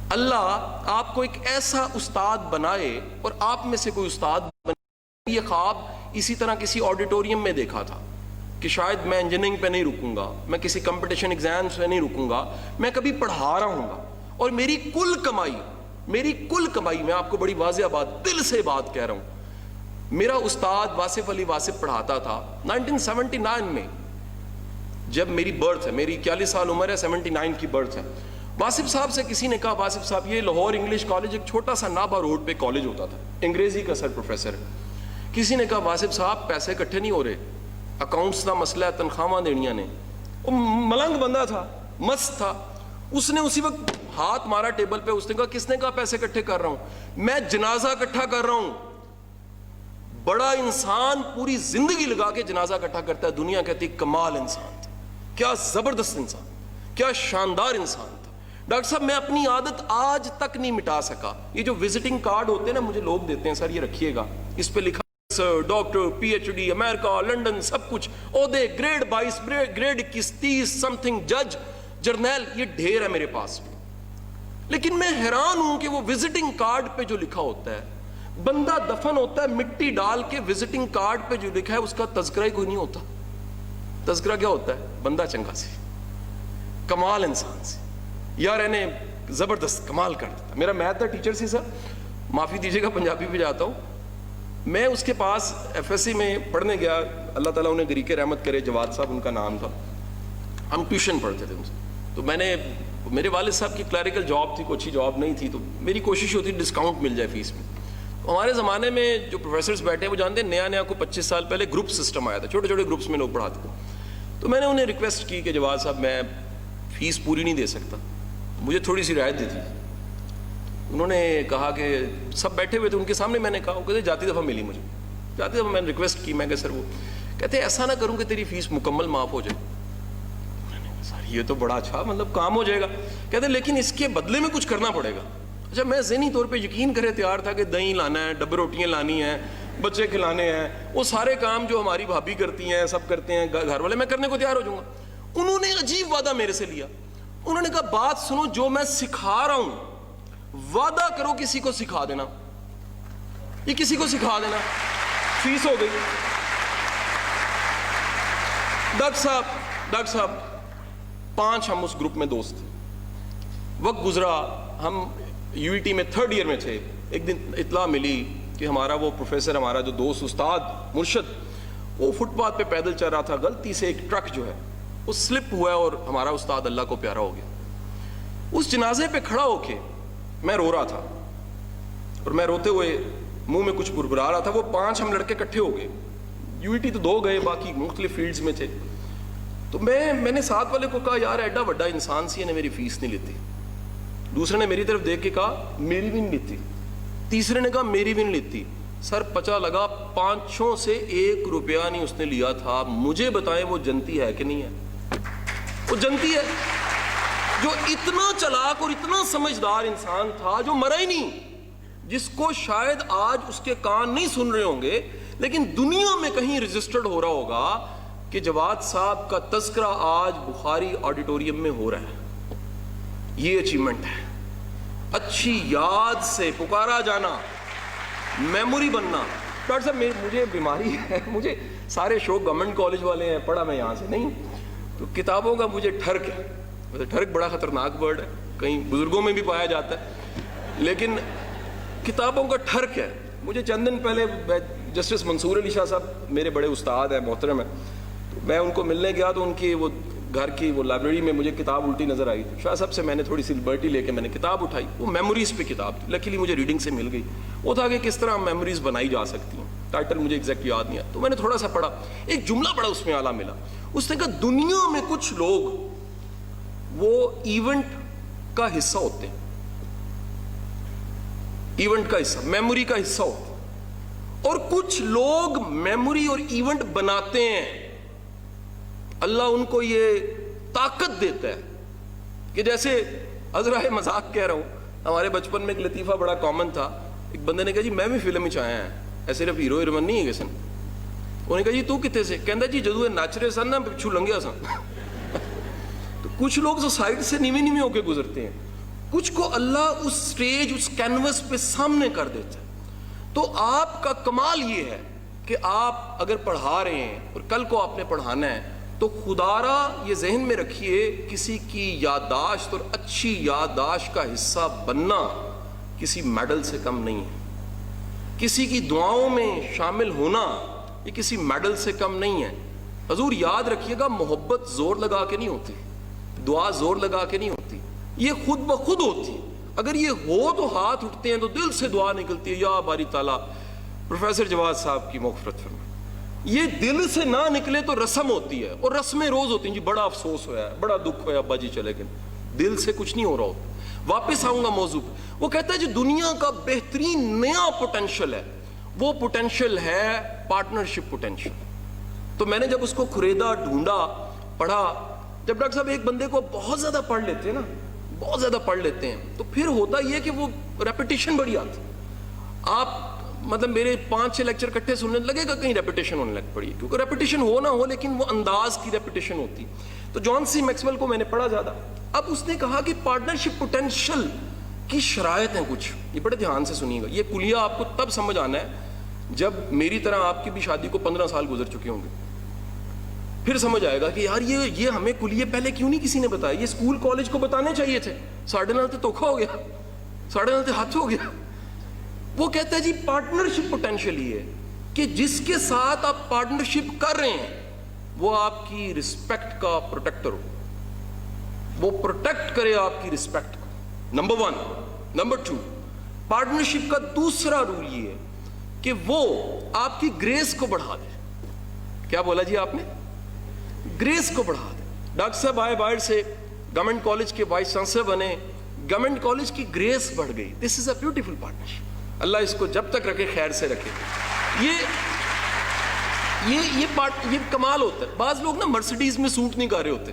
اللہ آپ کو ایک ایسا استاد بنائے, اور آپ میں سے کوئی استاد بنائے. یہ خواب اسی طرح کسی آڈیٹوریم میں دیکھا تھا کہ شاید میں انجینئرنگ پہ نہیں رکوں گا, میں کسی کمپٹیشن ایگزامز پہ نہیں رکوں گا, میں کبھی پڑھا رہا ہوں گا, اور میری کل کمائی, میں آپ کو بڑی واضح بات, دل سے بات کہہ رہا ہوں, میرا استاد واصف علی واصف پڑھاتا تھا 1979 میں, جب میری برتھ ہے, میری 41 سال عمر ہے, 79 کی برتھ ہے. واصف صاحب سے کسی نے کہا, واصف صاحب یہ لاہور انگلش کالج ایک چھوٹا سا نابا روڈ پہ کالج ہوتا تھا, انگریزی کا سر پروفیسر. کسی نے کہا واصف صاحب پیسے اکٹھے نہیں ہو رہے, اکاؤنٹس کا مسئلہ ہے, تنخواہ دینیاں نے. وہ ملنگ بندہ تھا, مست تھا, اس نے اسی وقت ہاتھ مارا ٹیبل پہ. اس نے کہا کس نے کہا پیسے اکٹھے کر رہا ہوں؟ میں جنازہ اکٹھا کر رہا ہوں. بڑا انسان پوری زندگی لگا کے جنازہ اکٹھا کرتا ہے, دنیا کہتی کمال انسان تھا, کیا زبردست انسان, کیا شاندار انسان تھا. ڈاکٹر صاحب میں اپنی عادت آج تک نہیں مٹا سکا. یہ جو وزٹنگ کارڈ ہوتے ہیں نا, مجھے لوگ دیتے ہیں, سر یہ رکھیے گا, اس پہ لکھا ڈاکٹر, پی ایچ ڈی, امریکہ, لنڈن, سب کچھ, عہدے, گریڈ 22, گریڈ 21, 30 سم تھنگ, جج, جرنیل, یہ ڈھیر ہے میرے پاس. لیکن میں حیران ہوں کہ وہ وزٹنگ کارڈ پہ جو لکھا ہوتا ہے, بندہ دفن ہوتا ہے مٹی ڈال کے, وزٹنگ کارڈ پہ جو لکھا ہے اس کا تذکرہ ہی کوئی نہیں ہوتا. تذکرہ کیا ہوتا ہے؟ بندہ چنگا سے, کمال انسان سے, یار انہیں زبردست کمال کر دیتا. میرا میتھ کا ٹیچر سی سر, معافی دیجیے گا پنجابی پہ جاتا ہوں, میں اس کے پاس ایف ایس سی میں پڑھنے گیا, اللہ تعالیٰ انہیں گری کے رحمت کرے, جواد صاحب ان کا نام تھا. ہم ٹیوشن پڑھتے تھے ان سے, تو میں نے, میرے والد صاحب کی کلیریکل جاب تھی, کوئی اچھی جاب نہیں تھی, تو میری کوشش ہوتی ڈسکاؤنٹ مل جائے فیس میں. ہمارے زمانے میں جو پروفیسرز بیٹھے ہیں وہ جانتے ہیں, نیا کو 25 سال پہلے گروپ سسٹم آیا تھا, چھوٹے چھوٹے گروپس میں لوگ پڑھاتے تھے. تو میں نے انہیں ریکویسٹ کی کہ جواد صاحب میں فیس پوری نہیں دے سکتا, مجھے تھوڑی سی رعایت دی تھی. انہوں نے کہا کہ سب بیٹھے ہوئے تھے ان کے سامنے, میں نے کہا, وہ کہتے جاتی دفعہ ملی مجھے, جاتی دفعہ میں نے ریکویسٹ کی, میں کہ سر وہ کہتے ایسا نہ کروں کہ تیری فیس مکمل معاف ہو جائے. سر یہ تو بڑا اچھا مطلب کام ہو جائے گا. کہتے لیکن اس کے بدلے میں کچھ کرنا پڑے گا. اچھا, میں ذہنی طور پہ یقین کرے تیار تھا کہ دہی لانا ہے, ڈبے روٹیاں لانی ہیں, بچے کھلانے ہیں, وہ سارے کام جو ہماری بھابھی کرتی ہیں, سب کرتے ہیں گھر والے, میں کرنے کو تیار ہو جاؤں گا. انہوں نے عجیب وعدہ میرے سے لیا. انہوں نے کہا بات سنو, جو میں سکھا رہا ہوں وعدہ کرو کسی کو سکھا دینا, یہ کسی کو سکھا دینا. فیس ہو گئی. ڈاکٹر صاحب 5 ہم اس گروپ میں دوست تھے. وقت گزرا, ہم یو ای ٹی میں 3rd ایئر میں تھے. ایک دن اطلاع ملی کہ ہمارا وہ پروفیسر, ہمارا جو دوست, استاد, مرشد, وہ فٹ پاتھ پہ پیدل چل رہا تھا, غلطی سے ایک ٹرک جو ہے وہ سلپ ہوا ہے, اور ہمارا استاد اللہ کو پیارا ہو گیا. اس جنازے پہ کھڑا ہو کے میں رو رہا تھا, اور میں روتے ہوئے منہ میں کچھ بربرا رہا تھا. وہ 5 ہم لڑکے اکٹھے ہو گئے, یو ای ٹی تو 2 گئے, باقی مختلف فیلڈز میں تھے. تو میں نے ساتھ والے کو کہا یار ایڈا بڑا انسان سی نے میری فیس نہیں لیتی. دوسرے نے میری طرف دیکھ کے کہا میری بھی نہیں لیتی. تیسرے نے کہا میری بھی نہیں لیتی. سر پچا لگا 5 سے 1 روپیہ نہیں اس نے لیا تھا. مجھے بتائیں وہ جنتی ہے کہ نہیں ہے؟ وہ جنتی ہے جو اتنا چلاک اور اتنا سمجھدار انسان تھا, جو مرا ہی نہیں, جس کو شاید آج اس کے کان نہیں سن رہے ہوں گے, لیکن دنیا میں کہیں رجسٹرڈ ہو رہا ہوگا کہ جواد صاحب کا تذکرہ آج بخاری آڈیٹوریم میں ہو رہا ہے. یہ اچیومنٹ ہے. اچھی یاد سے پکارا جانا, میموری بننا. ڈاکٹر صاحب مجھے بیماری ہے, مجھے سارے شوق گورنمنٹ کالج والے ہیں, پڑھا میں یہاں سے نہیں, تو کتابوں کا مجھے ٹھرک ہے. ٹھرک بڑا خطرناک ورڈ ہے, کہیں بزرگوں میں بھی پایا جاتا ہے, لیکن کتابوں کا ٹھرک ہے. مجھے چند دن پہلے جسٹس منصور علی شاہ صاحب میرے بڑے استاد ہیں, محترم ہیں, تو میں ان کو ملنے گیا تو ان کی وہ گھر کی وہ لائبریری میں مجھے کتاب الٹی نظر آئی. شاہ صاحب سے میں نے تھوڑی سی لبرٹی لے کے میں نے کتاب اٹھائی. وہ میموریز پہ کتاب تھی, لکیلی مجھے ریڈنگ سے مل گئی. وہ تھا کہ کس طرح میموریز بنائی جا سکتی ہیں. ٹائٹل مجھے ایگزیکٹ یاد نہیں آیا, تو میں نے تھوڑا سا پڑھا. ایک جملہ بڑا اس میں اعلیٰ ملا. اس نے کہا دنیا میں کچھ لوگ وہ ایونٹ کا حصہ ہوتے ہیں, ایونٹ کا حصہ, میموری کا حصہ ہوتا ہے, اور کچھ لوگ میموری اور ایونٹ بناتے ہیں، اللہ ان کو یہ طاقت دیتا ہے کہ جیسے حضرہ مذاق کہہ رہا ہوں، ہمارے بچپن میں ایک لطیفہ بڑا کامن تھا. ایک بندے نے کہا جی میں بھی فلم ہی آیا ہے، ایسے صرف ہیرو ہیروئن نہیں ہے کسن. انہوں نے کہا جی تو کتے سے؟ کہندا جی جدو ناچ رہے سن نا پچھو لنگیا سن. تو کچھ لوگ جو سائڈ سے نیویں نیویں ہو کے گزرتے ہیں، کچھ کو اللہ اس سٹیج اس کینوس پہ سامنے کر دیتا ہے. تو آپ کا کمال یہ ہے کہ آپ اگر پڑھا رہے ہیں اور کل کو آپ نے پڑھانا ہے تو خدارا یہ ذہن میں رکھیے، کسی کی یادداشت اور اچھی یادداشت کا حصہ بننا کسی میڈل سے کم نہیں ہے. کسی کی دعاؤں میں شامل ہونا یہ کسی میڈل سے کم نہیں ہے. حضور یاد رکھیے گا، محبت زور لگا کے نہیں ہوتی، دعا زور لگا کے نہیں ہوتی، یہ خود بخود ہوتی. اگر یہ ہو تو ہاتھ اٹھتے ہیں تو دل سے دعا نکلتی ہے، یا باری تعالیٰ پروفیسر جواد صاحب کی مغفرت فرمائے. یہ دل سے نہ نکلے تو رسم ہوتی ہے، اور رسمیں روز ہوتی ہیں. جی بڑا افسوس ہوا ہے، بڑا دکھ ہوا ہے، ابا جی چلے گئے، دل سے کچھ نہیں ہو رہا ہوتا. واپس آؤں گا موضوع پہ. وہ کہتا ہے جو دنیا کا بہترین نیا پوٹینشل ہے وہ پوٹینشل ہے پارٹنرشپ پوٹینشل. تو میں نے جب اس کو خریدا، ڈھونڈا، پڑھا. جب ڈاکٹر صاحب ایک بندے کو بہت زیادہ پڑھ لیتے ہیں نا، بہت زیادہ پڑھ لیتے ہیں، تو پھر ہوتا یہ کہ وہ ریپیٹیشن بڑی آتی. آپ مطلب میرے 5-6 لیکچر کٹھے سننے لگے گا کہیں ریپیٹیشن ہونے لگ پڑی، کیونکہ ریپیٹیشن ہو نہ ہو لیکن وہ انداز کی ریپیٹیشن ہوتی. تو جان سی میکسویل کو میں نے پڑھا زیادہ. اب اس نے کہا کہ پارٹنرشپ پوٹینشل کی شرائط ہیں کچھ، یہ بڑے دھیان سے سنیے گا. یہ کلیہ آپ کو تب سمجھ آنا ہے جب میری طرح آپ کی بھی شادی کو 15 سال گزر چکے ہوں گے. پھر سمجھ آئے گا کہ یار یہ ہمیں کلیہ پہلے کیوں نہیں کسی نے بتایا. یہ اسکول کالج کو بتانے چاہیے تھے. ساڑھے نال تے دھوکھا ہو گیا، ساڑھے نال تے ہاتھ ہو گیا. وہ کہتا ہے جی پارٹنرشپ پوٹینشل یہ ہے کہ جس کے ساتھ آپ پارٹنرشپ کر رہے ہیں وہ آپ کی رسپیکٹ کا پروٹیکٹر ہو، وہ پروٹیکٹ کرے آپ کی رسپیکٹ کو. نمبر 1. نمبر 2، پارٹنرشپ کا دوسرا رول یہ ہے کہ وہ آپ کی گریس کو بڑھا دے. کیا بولا جی آپ نے؟ گریس کو بڑھا دے. ڈاکٹر صاحب آئے باہر سے، گورنمنٹ کالج کے وائس چانسلر بنے، گورنمنٹ کالج کی گریس بڑھ گئی. دس از اے بیوٹیفل پارٹنرشپ. اللہ اس کو جب تک رکھے خیر سے رکھے. یہ کمال ہوتا ہے. بعض لوگ نا مرسیڈیز میں سوٹ نہیں کر رہے ہوتے،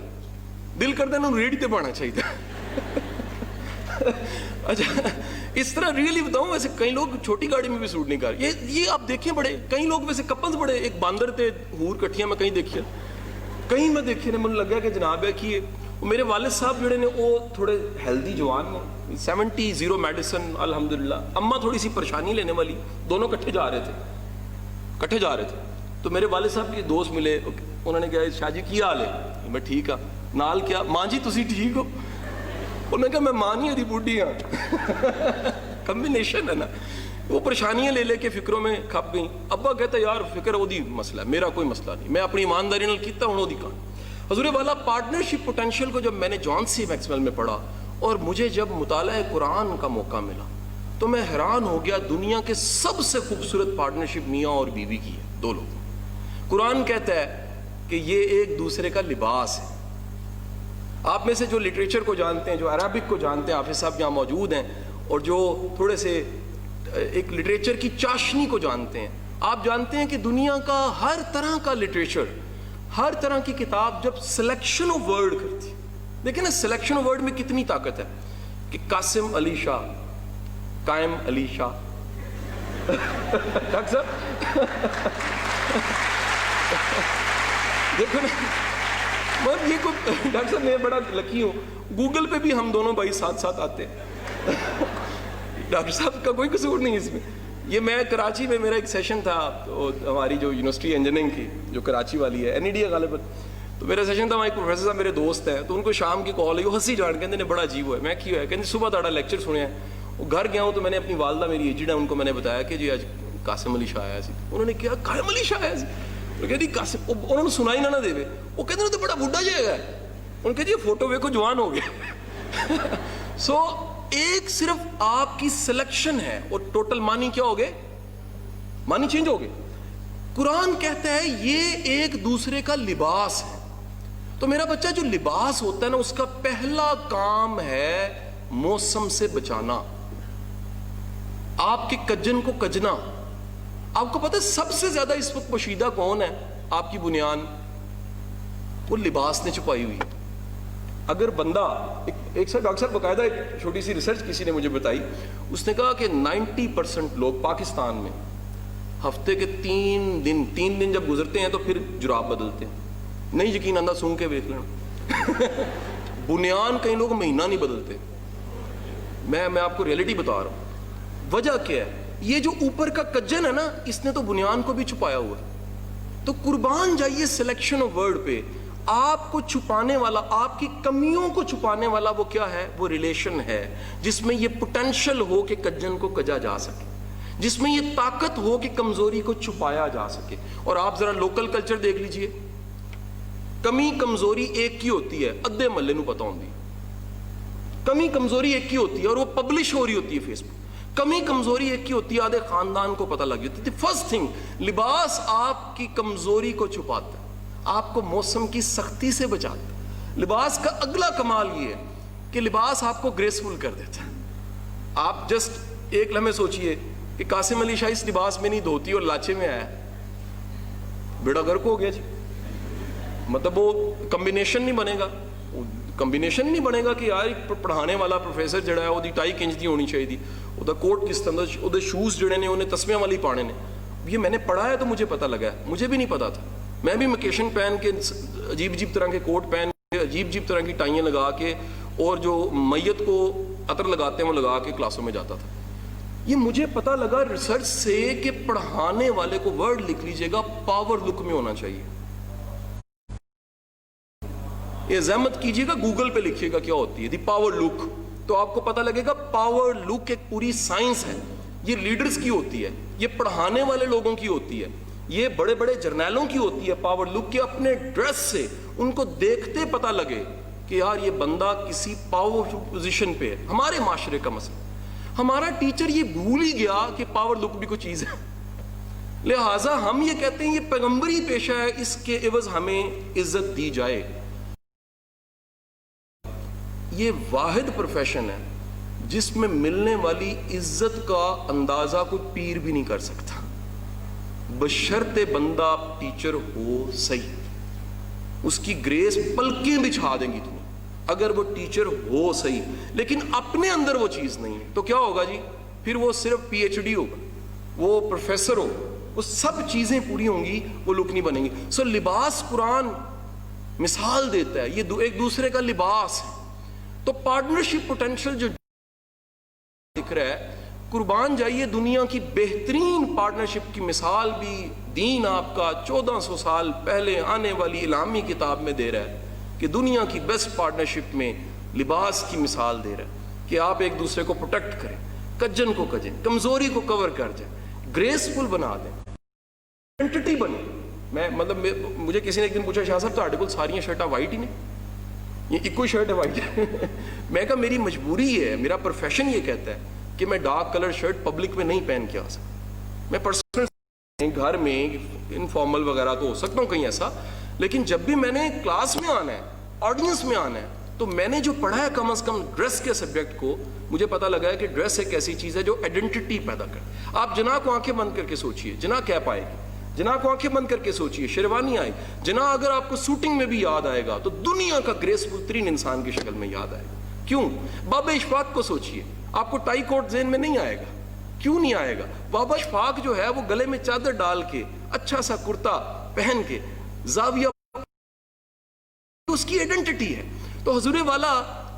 دل کرتا ہے نا ریڈی تے پانا چاہیے تھا. اچھا اس طرح ریئلی بتاؤں، ویسے کئی لوگ چھوٹی گاڑی میں بھی سوٹ نہیں کر رہے. یہ آپ دیکھیں بڑے کئی لوگ ویسے کپلز بڑے، ایک باندر تے ہور کٹھیاں میں کہیں دیکھیا، کہیں میں دیکھے نے من لگا کہ جناب ہے کہ میرے والد صاحب جڑے نے وہ تھوڑے ہیلدی جوان نے، 70 زیرو میڈیسن الحمدللہ. اماں تھوڑی سی پریشانی لینے والی، دونوں کٹھے جا رہے تھے. تو میرے والد صاحب کے دوست ملے، انہوں نے کہا شاہ جی کی حال ہے؟ میں ٹھیک ہاں. نال کیا؟ ماں جی تسی ٹھیک ہو؟ انہوں نے کہا میں ماں نہیں ہری بوڑھی ہاں. کمبینیشن ہے نا. وہ پریشانیاں لے کے فکروں میں کھپ گئیں. ابا کہتا یار فکر وہ دی مسئلہ ہے، میرا کوئی مسئلہ نہیں، میں اپنی ایمانداری نال کیتا ہوں دی کہانی. حضور والا پارٹنرشپ پوٹینشل کو جب میں نے جان سی میکسویل میں پڑھا اور مجھے جب مطالعہ قرآن کا موقع ملا تو میں حیران ہو گیا. دنیا کے سب سے خوبصورت پارٹنرشپ میاں اور بیوی کی ہے، دو لوگ. قرآن کہتا ہے کہ یہ ایک دوسرے کا لباس ہے. آپ میں سے جو لٹریچر کو جانتے ہیں، جو عربک کو جانتے ہیں، حافظ صاحب یہاں موجود ہیں، اور جو تھوڑے سے ایک لٹریچر کی چاشنی کو جانتے ہیں، آپ جانتے ہیں کہ دنیا کا ہر طرح کا لٹریچر، ہر طرح کی کتاب جب سلیکشن آف ورڈ کرتی، دیکھیں نا سلیکشن آف ورڈ میں کتنی طاقت ہے کہ قاسم علی شاہ، قائم علی شاہ. ڈاکٹر صاحب دیکھو نا، مگر یہ کوئی ڈاکٹر صاحب میں بڑا لکی ہوں، گوگل پہ بھی ہم دونوں بھائی ساتھ ساتھ آتے ہیں. ڈاکٹر صاحب کا کوئی قصور نہیں اس میں. یہ میں کراچی میں میرا ایک سیشن تھا، تو ہماری جو یونیورسٹی انجینئرنگ کی جو کراچی والی ہے NED ہے غالباً، تو میرا سیشن تھا. وہاں ایک پروفیسر صاحب میرے دوست ہیں، تو ان کو شام کی کال آئی، وہ ہنسی جان کہتے ہیں بڑا عجیب ہوا ہے. میں کیا ہے؟ کہتے صبح تھوڑا لیکچر سنیا ہے. وہ گھر گیا ہوں تو میں نے اپنی والدہ میری ایجڈ ہے ان کو میں نے بتایا کہ جی آج قاسم علی شاہ آیا سی. انہوں نے کیا قائم علی شاہ آیا سی؟ کہتی قاسم، انہوں نے سنائی نہ دے. وہ کہتے ہیں تو بڑا بڈھا جائے گا. انہوں نے کہا جی فوٹو ویکھو جوان ہو گیا. سو ایک صرف آپ کی سلیکشن ہے اور ٹوٹل معنی کیا ہو گئے؟ معنی چینج ہو گئے. قرآن کہتا ہے یہ ایک دوسرے کا لباس ہے. تو میرا بچہ جو لباس ہوتا ہے نا، اس کا پہلا کام ہے موسم سے بچانا، آپ کے کجن کو کجنا، آپ کو پتہ ہے سب سے زیادہ اس وقت پوشیدہ کون ہے آپ کی بنیان؟ وہ لباس نے چھپائی ہوئی. اگر بندہ ایک سر ڈاکٹر صاحب باقاعدہ ایک چھوٹی سی ریسرچ کسی نے مجھے بتائی, اس نے کہا کہ 90% لوگ پاکستان میں ہفتے کے 3 دن جب گزرتے ہیں تو پھر جراب بدلتے ہیں. نہیں یقین آندہ سون کے دیکھ لینا. بنیان کئی لوگ مہینہ نہیں بدلتے. میں آپ کو ریئلٹی بتا رہا ہوں. وجہ کیا ہے؟ یہ جو اوپر کا کجن ہے نا, اس نے تو بنیان کو بھی چھپایا ہوا ہے. تو قربان جائیے سلیکشن آف ورڈ پہ. آپ کو چھپانے والا, آپ کی کمیوں کو چھپانے والا وہ کیا ہے؟ وہ ریلیشن ہے جس میں یہ پوٹینشل ہو کہ کجن کو کجا جا سکے, جس میں یہ طاقت ہو کہ کمزوری کو چھپایا جا سکے. اور آپ ذرا لوکل کلچر دیکھ لیجئے, کمی کمزوری ایک کی ہوتی ہے, ادھے محلے نو پتہ ہوندی. کمی کمزوری ایک کی ہوتی ہے اور وہ پبلش ہو رہی ہوتی ہے فیس بک. کمی کمزوری ایک کی ہوتی ہے, آدھے خاندان کو پتہ لگ جاتی ہے. فرسٹ تھنگ, لباس آپ کی کمزوری کو چھپاتا ہے, آپ کو موسم کی سختی سے بچاتا ہے. لباس کا اگلا کمال یہ ہے کہ لباس آپ کو گریسفل کر دیتا ہے. آپ جسٹ ایک لمحے سوچئے کہ قاسم علی شاہ اس لباس میں نہیں دھوتی اور لاچے میں آیا, بیڑا گرک ہو گیا جی. مطلب وہ کمبینیشن نہیں بنے گا. کمبینیشن نہیں بنے گا کہ یار ایک پڑھانے والا پروفیسر جڑا ہے وہ 2.5 انچ دی ہونی چاہیے تھی, وہ کوٹ کس طرح, وہ شوز جڑے نے انہیں تسمیاں والی پانے نے. یہ میں نے پڑھا ہے تو مجھے پتہ لگا ہے, مجھے بھی نہیں پتا تھا. میں بھی مکیشن پہن کے, عجیب عجیب طرح کے کوٹ پہن کے, عجیب عجیب طرح کی ٹائیاں لگا کے, اور جو میت کو عطر لگاتے ہیں وہ لگا کے کلاسوں میں جاتا تھا. یہ مجھے پتہ لگا ریسرچ سے کہ پڑھانے والے کو ورڈ لکھ لیجئے گا پاور لک میں ہونا چاہیے. یہ زحمت کیجئے گا گوگل پہ لکھیے گا کیا ہوتی ہے دی پاور لک, تو آپ کو پتہ لگے گا پاور لک ایک پوری سائنس ہے. یہ لیڈرز کی ہوتی ہے, یہ پڑھانے والے لوگوں کی ہوتی ہے, یہ بڑے بڑے جرنیلوں کی ہوتی ہے. پاور لک کے اپنے ڈریس سے ان کو دیکھتے پتہ لگے کہ یار یہ بندہ کسی پاور پوزیشن پہ ہے. ہمارے معاشرے کا مسئلہ, ہمارا ٹیچر یہ بھول ہی گیا کہ پاور لک بھی کوئی چیز ہے. لہٰذا ہم یہ کہتے ہیں یہ پیغمبری پیشہ ہے, اس کے عوض ہمیں عزت دی جائے. یہ واحد پروفیشن ہے جس میں ملنے والی عزت کا اندازہ کوئی پیر بھی نہیں کر سکتا, بشرطے بندہ ٹیچر ہو صحیح. اس کی گریس پلکیں بچھا دیں گی تمہیں اگر وہ ٹیچر ہو صحیح. لیکن اپنے اندر وہ چیز نہیں ہے تو کیا ہوگا جی؟ پھر وہ صرف پی ایچ ڈی ہوگا, وہ پروفیسر ہوگا, وہ سب چیزیں پوری ہوں گی, وہ لک نہیں بنیں گی. سو لباس قرآن مثال دیتا ہے, یہ ایک دوسرے کا لباس ہے. تو پارٹنرشپ پوٹینشل جو دکھ رہا ہے, قربان جائیے دنیا کی بہترین پارٹنرشپ کی مثال بھی دین آپ کا 1400 سال پہلے آنے والی الہامی کتاب میں دے رہا ہے کہ دنیا کی بیسٹ پارٹنرشپ میں لباس کی مثال دے رہا ہے کہ آپ ایک دوسرے کو پروٹیکٹ کریں, کجن کو کجیں, کمزوری کو کور کر جائیں, گریسفل بنا دیں, آئیڈینٹی بنے. میں مطلب مجھے کسی نے ایک دن پوچھا شاہ صاحب تو آرٹیکل ساری شرٹاں وائٹ ہی نہیں, یہ ایک کوئی شرٹ ہے وائٹ. میں کہا میری مجبوری ہے, میرا پروفیشن یہ کہتا ہے کہ میں ڈارک کلر شرٹ پبلک میں نہیں پہن کے آ سکتا. میں پرسنل گھر میں انفارمل وغیرہ تو ہو سکتا ہوں کہیں ایسا, لیکن جب بھی میں نے کلاس میں آنا ہے, آڈینس میں آنا ہے, تو میں نے جو پڑھا ہے کم از کم ڈریس کے سبجیکٹ کو, مجھے پتہ لگا ہے کہ ڈریس ایک ایسی چیز ہے جو آئیڈینٹی پیدا کرے. آپ جناح کو آنکھیں بند کر کے سوچئے, جناح کیپ آئے گی, جناح کو آنکھیں بند کر کے سوچئے شیروانی آئے, جناح اگر آپ کو سوٹنگ میں بھی یاد آئے گا تو دنیا کا گریسفل ترین انسان کی شکل میں یاد آئے گا. کیوں؟ بابا اشفاق کو سوچئے, آپ کو ٹائی کوٹ ذہن میں نہیں آئے گا. کیوں نہیں آئے گا؟ بابا اشفاق جو ہے وہ گلے میں چادر ڈال کے, اچھا سا کرتا پہن کے, زاویہ, اس کی آئیڈینٹی ہے. تو حضور والا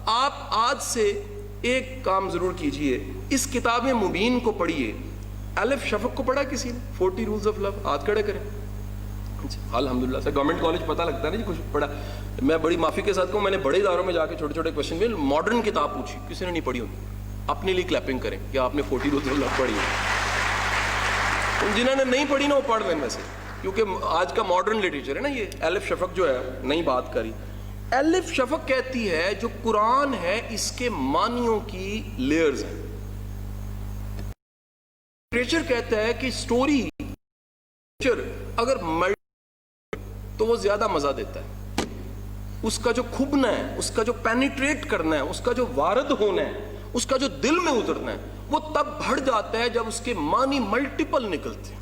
آپ آج سے ایک کام ضرور کیجئے, اس کتاب مبین کو پڑھیے. الف شفق کو پڑھا کسی نے؟ 40 رولز آف لو, ہاتھ کھڑے کریں. الحمدللہ سر گورنمنٹ کالج پتہ لگتا ہے نا جی, کچھ پڑھا. میں بڑی معافی کے ساتھ کہوں, میں نے بڑے اداروں میں جا کے چھوٹے چھوٹے کوشچن میں ماڈرن کتاب پوچھی, کسی نے نہیں پڑھی ہوتی. اپنے لیے کلیپنگ کریں کہ آپ نے 40 رولز آف لو پڑھی ہے. جنہوں نے نہیں پڑھی نا وہ پڑھ لیں میں سے, کیونکہ آج کا ماڈرن لٹریچر ہے نا یہ. الف شفق جو ہے نئی بات کری. الف شفق کہتی ہے جو قرآن ہے اس کے معنیوں کی لیئرز ہیں. لٹریچر کہتا ہے کہ سٹوری اگر تو وہ زیادہ مزہ دیتا ہے. اس کا جو کھبنا ہے, اس کا جو پینیٹریٹ کرنا ہے, اس کا جو وارد ہونا ہے, اس کا جو دل میں اترنا ہے, وہ تب بڑھ جاتا ہے جب اس کے معنی ملٹیپل نکلتے ہیں.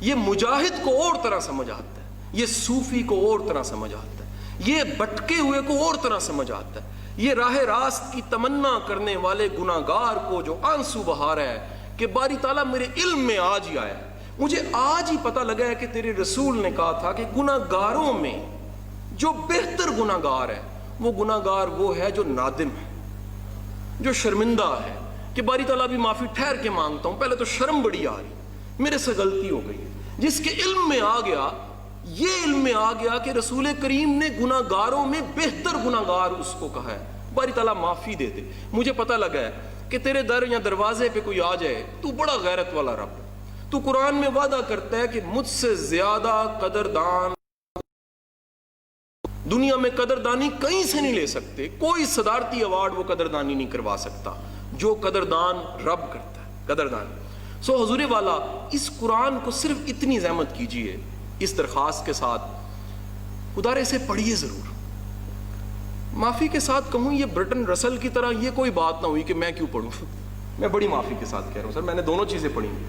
یہ مجاہد کو اور طرح سمجھ آتا ہے, یہ صوفی کو اور طرح سمجھ آتا ہے, یہ بھٹکے ہوئے کو اور طرح سمجھ آتا ہے, یہ راہ راست کی تمنا کرنے والے گناہگار کو جو آنسو بہا رہا ہے کہ باری تعالیٰ میرے علم میں آج ہی آیا, مجھے آج ہی پتہ لگا ہے کہ تیرے رسول نے کہا تھا کہ گناہگاروں میں جو بہتر گناہگار ہے وہ گناہگار وہ ہے جو نادم ہے, جو شرمندہ ہے کہ باری تعالیٰ بھی معافی ٹھہر کے مانگتا ہوں, پہلے تو شرم بڑی آ رہی, میرے سے غلطی ہو گئی. جس کے علم میں آ گیا, یہ علم میں آ گیا کہ رسول کریم نے گناہگاروں میں بہتر گناہگار اس کو کہا ہے, باری تعالیٰ معافی دے دے. مجھے پتہ لگا ہے کہ تیرے در یا دروازے پہ کوئی آ جائے, تو بڑا غیرت والا رب, تو قرآن میں وعدہ کرتا ہے کہ مجھ سے زیادہ قدردان دنیا میں قدردانی کہیں سے نہیں لے سکتے, کوئی صدارتی ایوارڈ وہ قدردانی نہیں کروا سکتا جو قدردان رب کرتا ہے, قدردان. سو حضور والا اس قرآن کو صرف اتنی زحمت کیجئے اس درخواست کے ساتھ, خدا رے اسے پڑھیے ضرور. معافی کے ساتھ کہوں یہ برٹن رسل کی طرح یہ کوئی بات نہ ہوئی کہ میں کیوں پڑھوں, میں بڑی معافی کے ساتھ کہہ رہا ہوں سر, میں نے دونوں چیزیں پڑھی ہیں,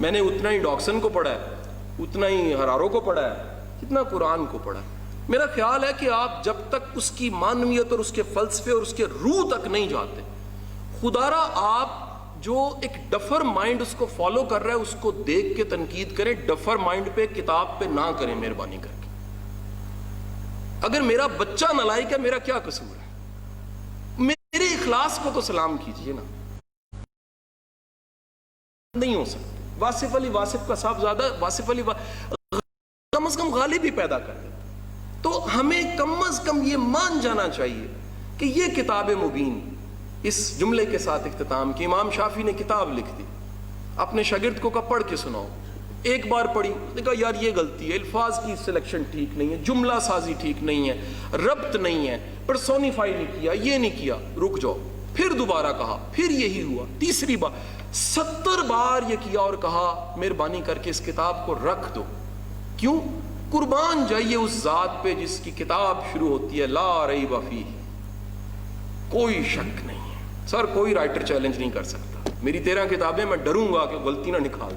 میں نے اتنا ہی ڈاکسن کو پڑھا ہے, اتنا ہی ہرارو کو پڑھا ہے, جتنا قرآن کو پڑھا ہے. میرا خیال ہے کہ آپ جب تک اس کی معنویت اور اس کے فلسفے اور اس کے روح تک نہیں جاتے, خدا را آپ جو ایک ڈفر مائنڈ اس کو فالو کر رہا ہے اس کو دیکھ کے تنقید کریں, ڈفر مائنڈ پہ کتاب پہ نہ کریں مہربانی کر کے. اگر میرا بچہ نالائق ہے میرا کیا قصور ہے, میرے اخلاص کو تو سلام کیجئے نا. نہیں ہو سکتے. واصف علی واصف کا صاحبزادہ واصف علی کم از کم غالب ہی پیدا کر دیتا. تو ہمیں کم از کم یہ مان جانا چاہیے کہ یہ کتاب مبین. اس جملے کے ساتھ اختتام کہ امام شافعی نے کتاب لکھ دی, اپنے شاگرد کو کہا پڑھ کے سناؤ, ایک بار پڑھی, کہا یار یہ غلطی ہے, الفاظ کی سلیکشن ٹھیک نہیں ہے, جملہ سازی ٹھیک نہیں ہے, ربط نہیں ہے, پرسونیفائی نہیں کیا, یہ نہیں کیا, رک جاؤ. پھر دوبارہ کہا, پھر یہی ہوا, تیسری بار, 70 بار یہ کیا اور کہا مہربانی کر کے اس کتاب کو رکھ دو. کیوں؟ قربان جائیے اس ذات پہ جس کی کتاب شروع ہوتی ہے لا ریب فیہ, کوئی شک نہیں ہے. سر کوئی رائٹر چیلنج نہیں کر سکتا, میری 13 کتابیں میں ڈروں گا کہ غلطی نہ نکال.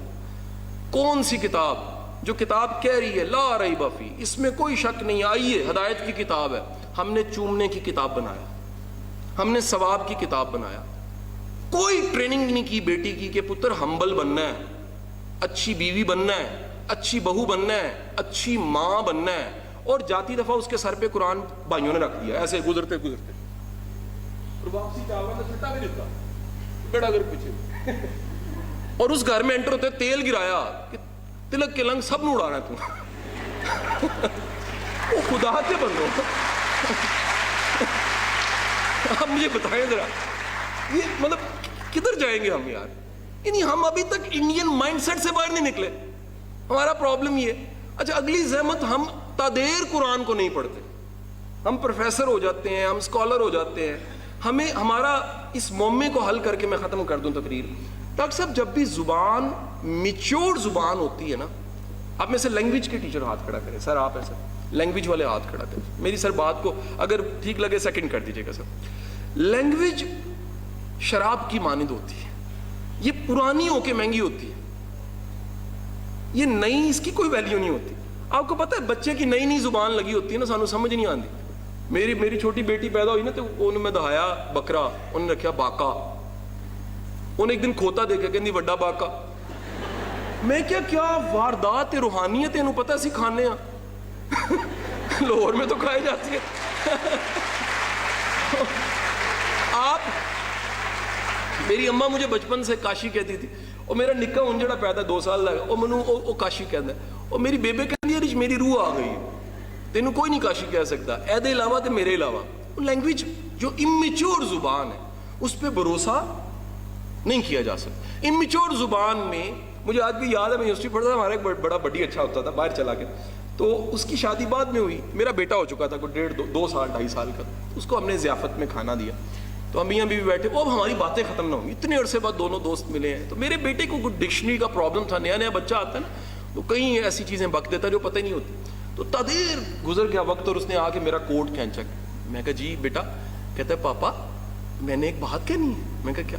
کون سی کتاب جو کتاب کہہ رہی ہے لا ریب فیہ, اس میں کوئی شک نہیں. آئیے ہدایت کی کتاب ہے, ہم نے چومنے کی کتاب بنایا, ہم نے ثواب کی کتاب بنایا. کوئی ٹریننگ نہیں کی بیٹی کی کہ پتر ہمبل بننا ہے, اچھی بیوی بننا ہے, اچھی بہو بننا ہے, اچھی ماں بننا ہے, اور جاتی دفعہ اس کے سر پہ قرآن بھائیوں نے رکھ دیا ایسے گزرتے گزرتے, اور واپسی چاول میں چھٹا بھی دیتا بیڑا گھر پیچھے, اور اس گھر میں انٹر ہوتے تیل گرایا کہ تلک کے لنگ سب نے اڑانا ہے تو. وہ خدا کے بندو, آپ مجھے بتائیں ذرا یہ مطلب کدھر جائیں گے ہم یار. یعنی ہم ابھی تک انڈین مائنڈ سیٹ سے باہر نہیں نکلے. ہمارا پرابلم یہ. اچھا اگلی زحمت, ہم تادیر قرآن کو نہیں پڑھتے, ہم پروفیسر ہو جاتے ہیں, ہم اسکالر ہو جاتے ہیں. ہمیں ہمارا اس معمے کو حل کر کے میں ختم کر دوں تقریر. ڈاکٹر صاحب جب بھی زبان میچور زبان ہوتی ہے نا, آپ میں سے لینگویج کے ٹیچر ہاتھ کھڑا کریں. سر آپ ایسا لینگویج والے ہاتھ کھڑا کریں. میری سر بات کو اگر ٹھیک لگے سیکنڈ کر دیجیے گا سر. لینگویج شراب کی مانند ہوتی ہے, یہ پرانی ہو کے مہنگی ہوتی ہے, یہ نئی اس کی کوئی ویلیو نہیں ہوتی. آپ کو پتہ ہے بچے کی نئی نئی زبان لگی ہوتی ہے نا, سانو سمجھ نہیں آتی. میری چھوٹی بیٹی پیدا ہوئی نا تو انہوں میں دہایا بکرا, انہوں نے رکھا باقا. انہیں ایک دن کھوتا دیکھا کہ نہیں وڈا باقا. میں کیا واردات روحانیت انہوں پتہ سی کھانے ہیں لاہور میں تو کھائے جاتی ہے. آپ میری اماں مجھے بچپن سے کاشی کہتی تھی, اور میرا نکا ہوں جڑا پیدا 2 سال لگا اور منو وہ کاشی کہتا ہے, اور میری بیبے کہتی ہے میری روح آ گئی, تینوں کوئی نہیں کاشی کہہ سکتا اے دے علاوہ تے میرے علاوہ. لینگویج جو امیچور زبان ہے اس پہ بھروسہ نہیں کیا جا سکتا. امیچور زبان میں مجھے آج بھی یاد ہے, میں یونیورسٹی پڑھتا تھا, ہمارا ایک بڑا بڈی اچھا ہوتا تھا, باہر چلا گیا, تو اس کی شادی بعد میں ہوئی. میرا بیٹا ہو چکا تھا کوئی 2 سال 2.5 سال کا, اس کو ہم نے ضیافت میں کھانا دیا, تو ہم یہاں بھی بیٹھے, وہ اب ہماری باتیں ختم نہ ہوئی. اتنے عرصے بعد دونوں دوست ملے ہیں. تو میرے بیٹے کو کوئی ڈکشنری کا پرابلم تھا, نیا بچہ آتا ہے نا, تو کئی ایسی چیزیں بک دیتا جو پتہ ہی نہیں ہوتی. تو تدیر گزر گیا وقت اور اس نے آ کے میرا کوٹ کھینچا. میں کہا جی بیٹا. کہتا ہے پاپا میں نے ایک بات کہنی ہے. میں کہا کیا؟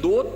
2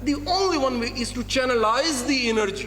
the only one way is to channelize the energy।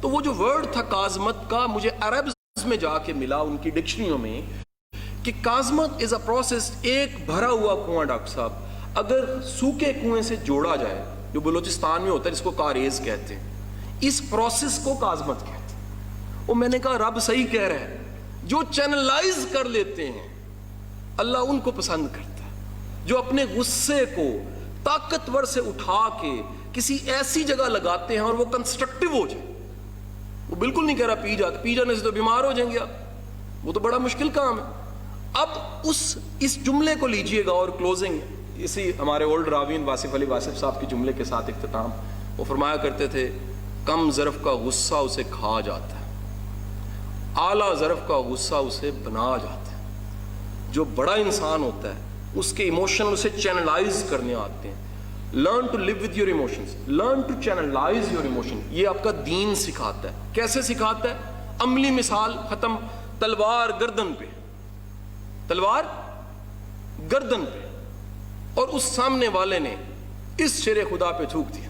تو وہ جو ورڈ تھا کازمت کا مجھے عربز میں جا کے ملا ان کی ڈکشنریوں میں کہ کازمت از اے پروسیس. ایک بھرا ہوا کنواں ڈاکٹر صاحب اگر سوکھے کنویں سے جوڑا جائے, جو بلوچستان میں ہوتا ہے جس کو کاریز کہتے ہیں, اس پروسیس کو کازمت کہتے ہیں. وہ میں نے کہا رب صحیح کہہ رہا ہے, جو چینلائز کر لیتے ہیں اللہ ان کو پسند کرتا ہے, جو اپنے غصے کو طاقتور سے اٹھا کے کسی ایسی جگہ لگاتے ہیں اور وہ کنسٹرکٹیو ہو جائے. وہ بالکل نہیں کہہ رہا پی جانے سے تو بیمار ہو جائیں گے آپ, وہ تو بڑا مشکل کام ہے. اب اس جملے کو لیجئے گا اور کلوزنگ اسی ہمارے اولڈ راوین واصف علی واصف صاحب کے جملے کے ساتھ اختتام. وہ فرمایا کرتے تھے کم ظرف کا غصہ اسے کھا جاتا ہے, اعلیٰ ظرف کا غصہ اسے بنا جاتا ہے. جو بڑا انسان ہوتا ہے اس کے ایموشن اسے چینلائز کرنے آتے ہیں. Learn to live with your emotions, learn to channelize your emotion. یہ آپ کا دین سکھاتا ہے. کیسے سکھاتا ہے؟ عملی مثال ختم. تلوار گردن پہ, تلوار گردن پہ, اور اس سامنے والے نے اس شیر خدا پہ تھوک دیا.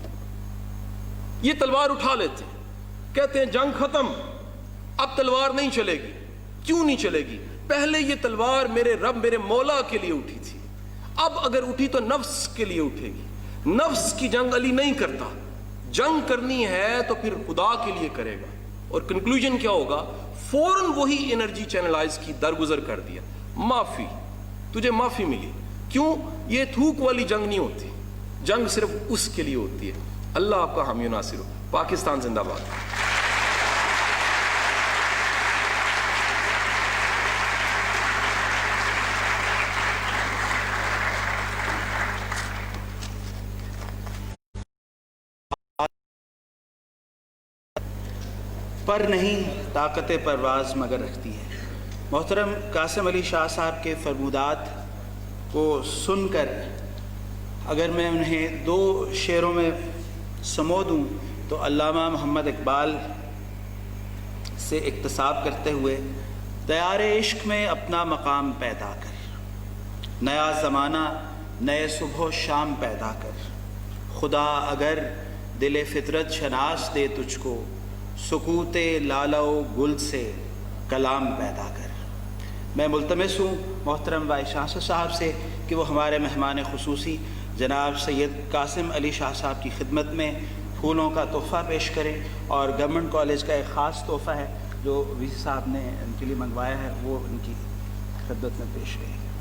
یہ تلوار اٹھا لیتے ہیں, کہتے ہیں جنگ ختم, اب تلوار نہیں چلے گی. کیوں نہیں چلے گی؟ پہلے یہ تلوار میرے رب میرے مولا کے لیے اٹھی تھی, اب اگر اٹھی تو نفس کے لیے اٹھے گی. نفس کی جنگ علی نہیں کرتا, جنگ کرنی ہے تو پھر خدا کے لیے کرے گا. اور کنکلوژن کیا ہوگا؟ فوراً وہی انرجی چینلائز کی, درگزر کر دیا. معافی, تجھے معافی ملی. کیوں؟ یہ تھوک والی جنگ نہیں ہوتی, جنگ صرف اس کے لیے ہوتی ہے. اللہ آپ کا حامی و ناصر ہو. پاکستان زندہ باد. پر نہیں طاقت پرواز مگر رکھتی ہے. محترم قاسم علی شاہ صاحب کے فرمودات کو سن کر اگر میں انہیں دو شعروں میں سمو دوں تو علامہ محمد اقبال سے اقتصاب کرتے ہوئے, تیار عشق میں اپنا مقام پیدا کر, نیا زمانہ نئے صبح و شام پیدا کر, خدا اگر دل فطرت شناس دے تجھ کو, سکوت لالہ و گل سے کلام پیدا کر. میں ملتمس ہوں محترم وائس چانسلر صاحب سے کہ وہ ہمارے مہمان خصوصی جناب سید قاسم علی شاہ صاحب کی خدمت میں پھولوں کا تحفہ پیش کریں, اور گورنمنٹ کالج کا ایک خاص تحفہ ہے جو وی سی صاحب نے ان کے لیے منگوایا ہے, وہ ان کی خدمت میں پیش کریں.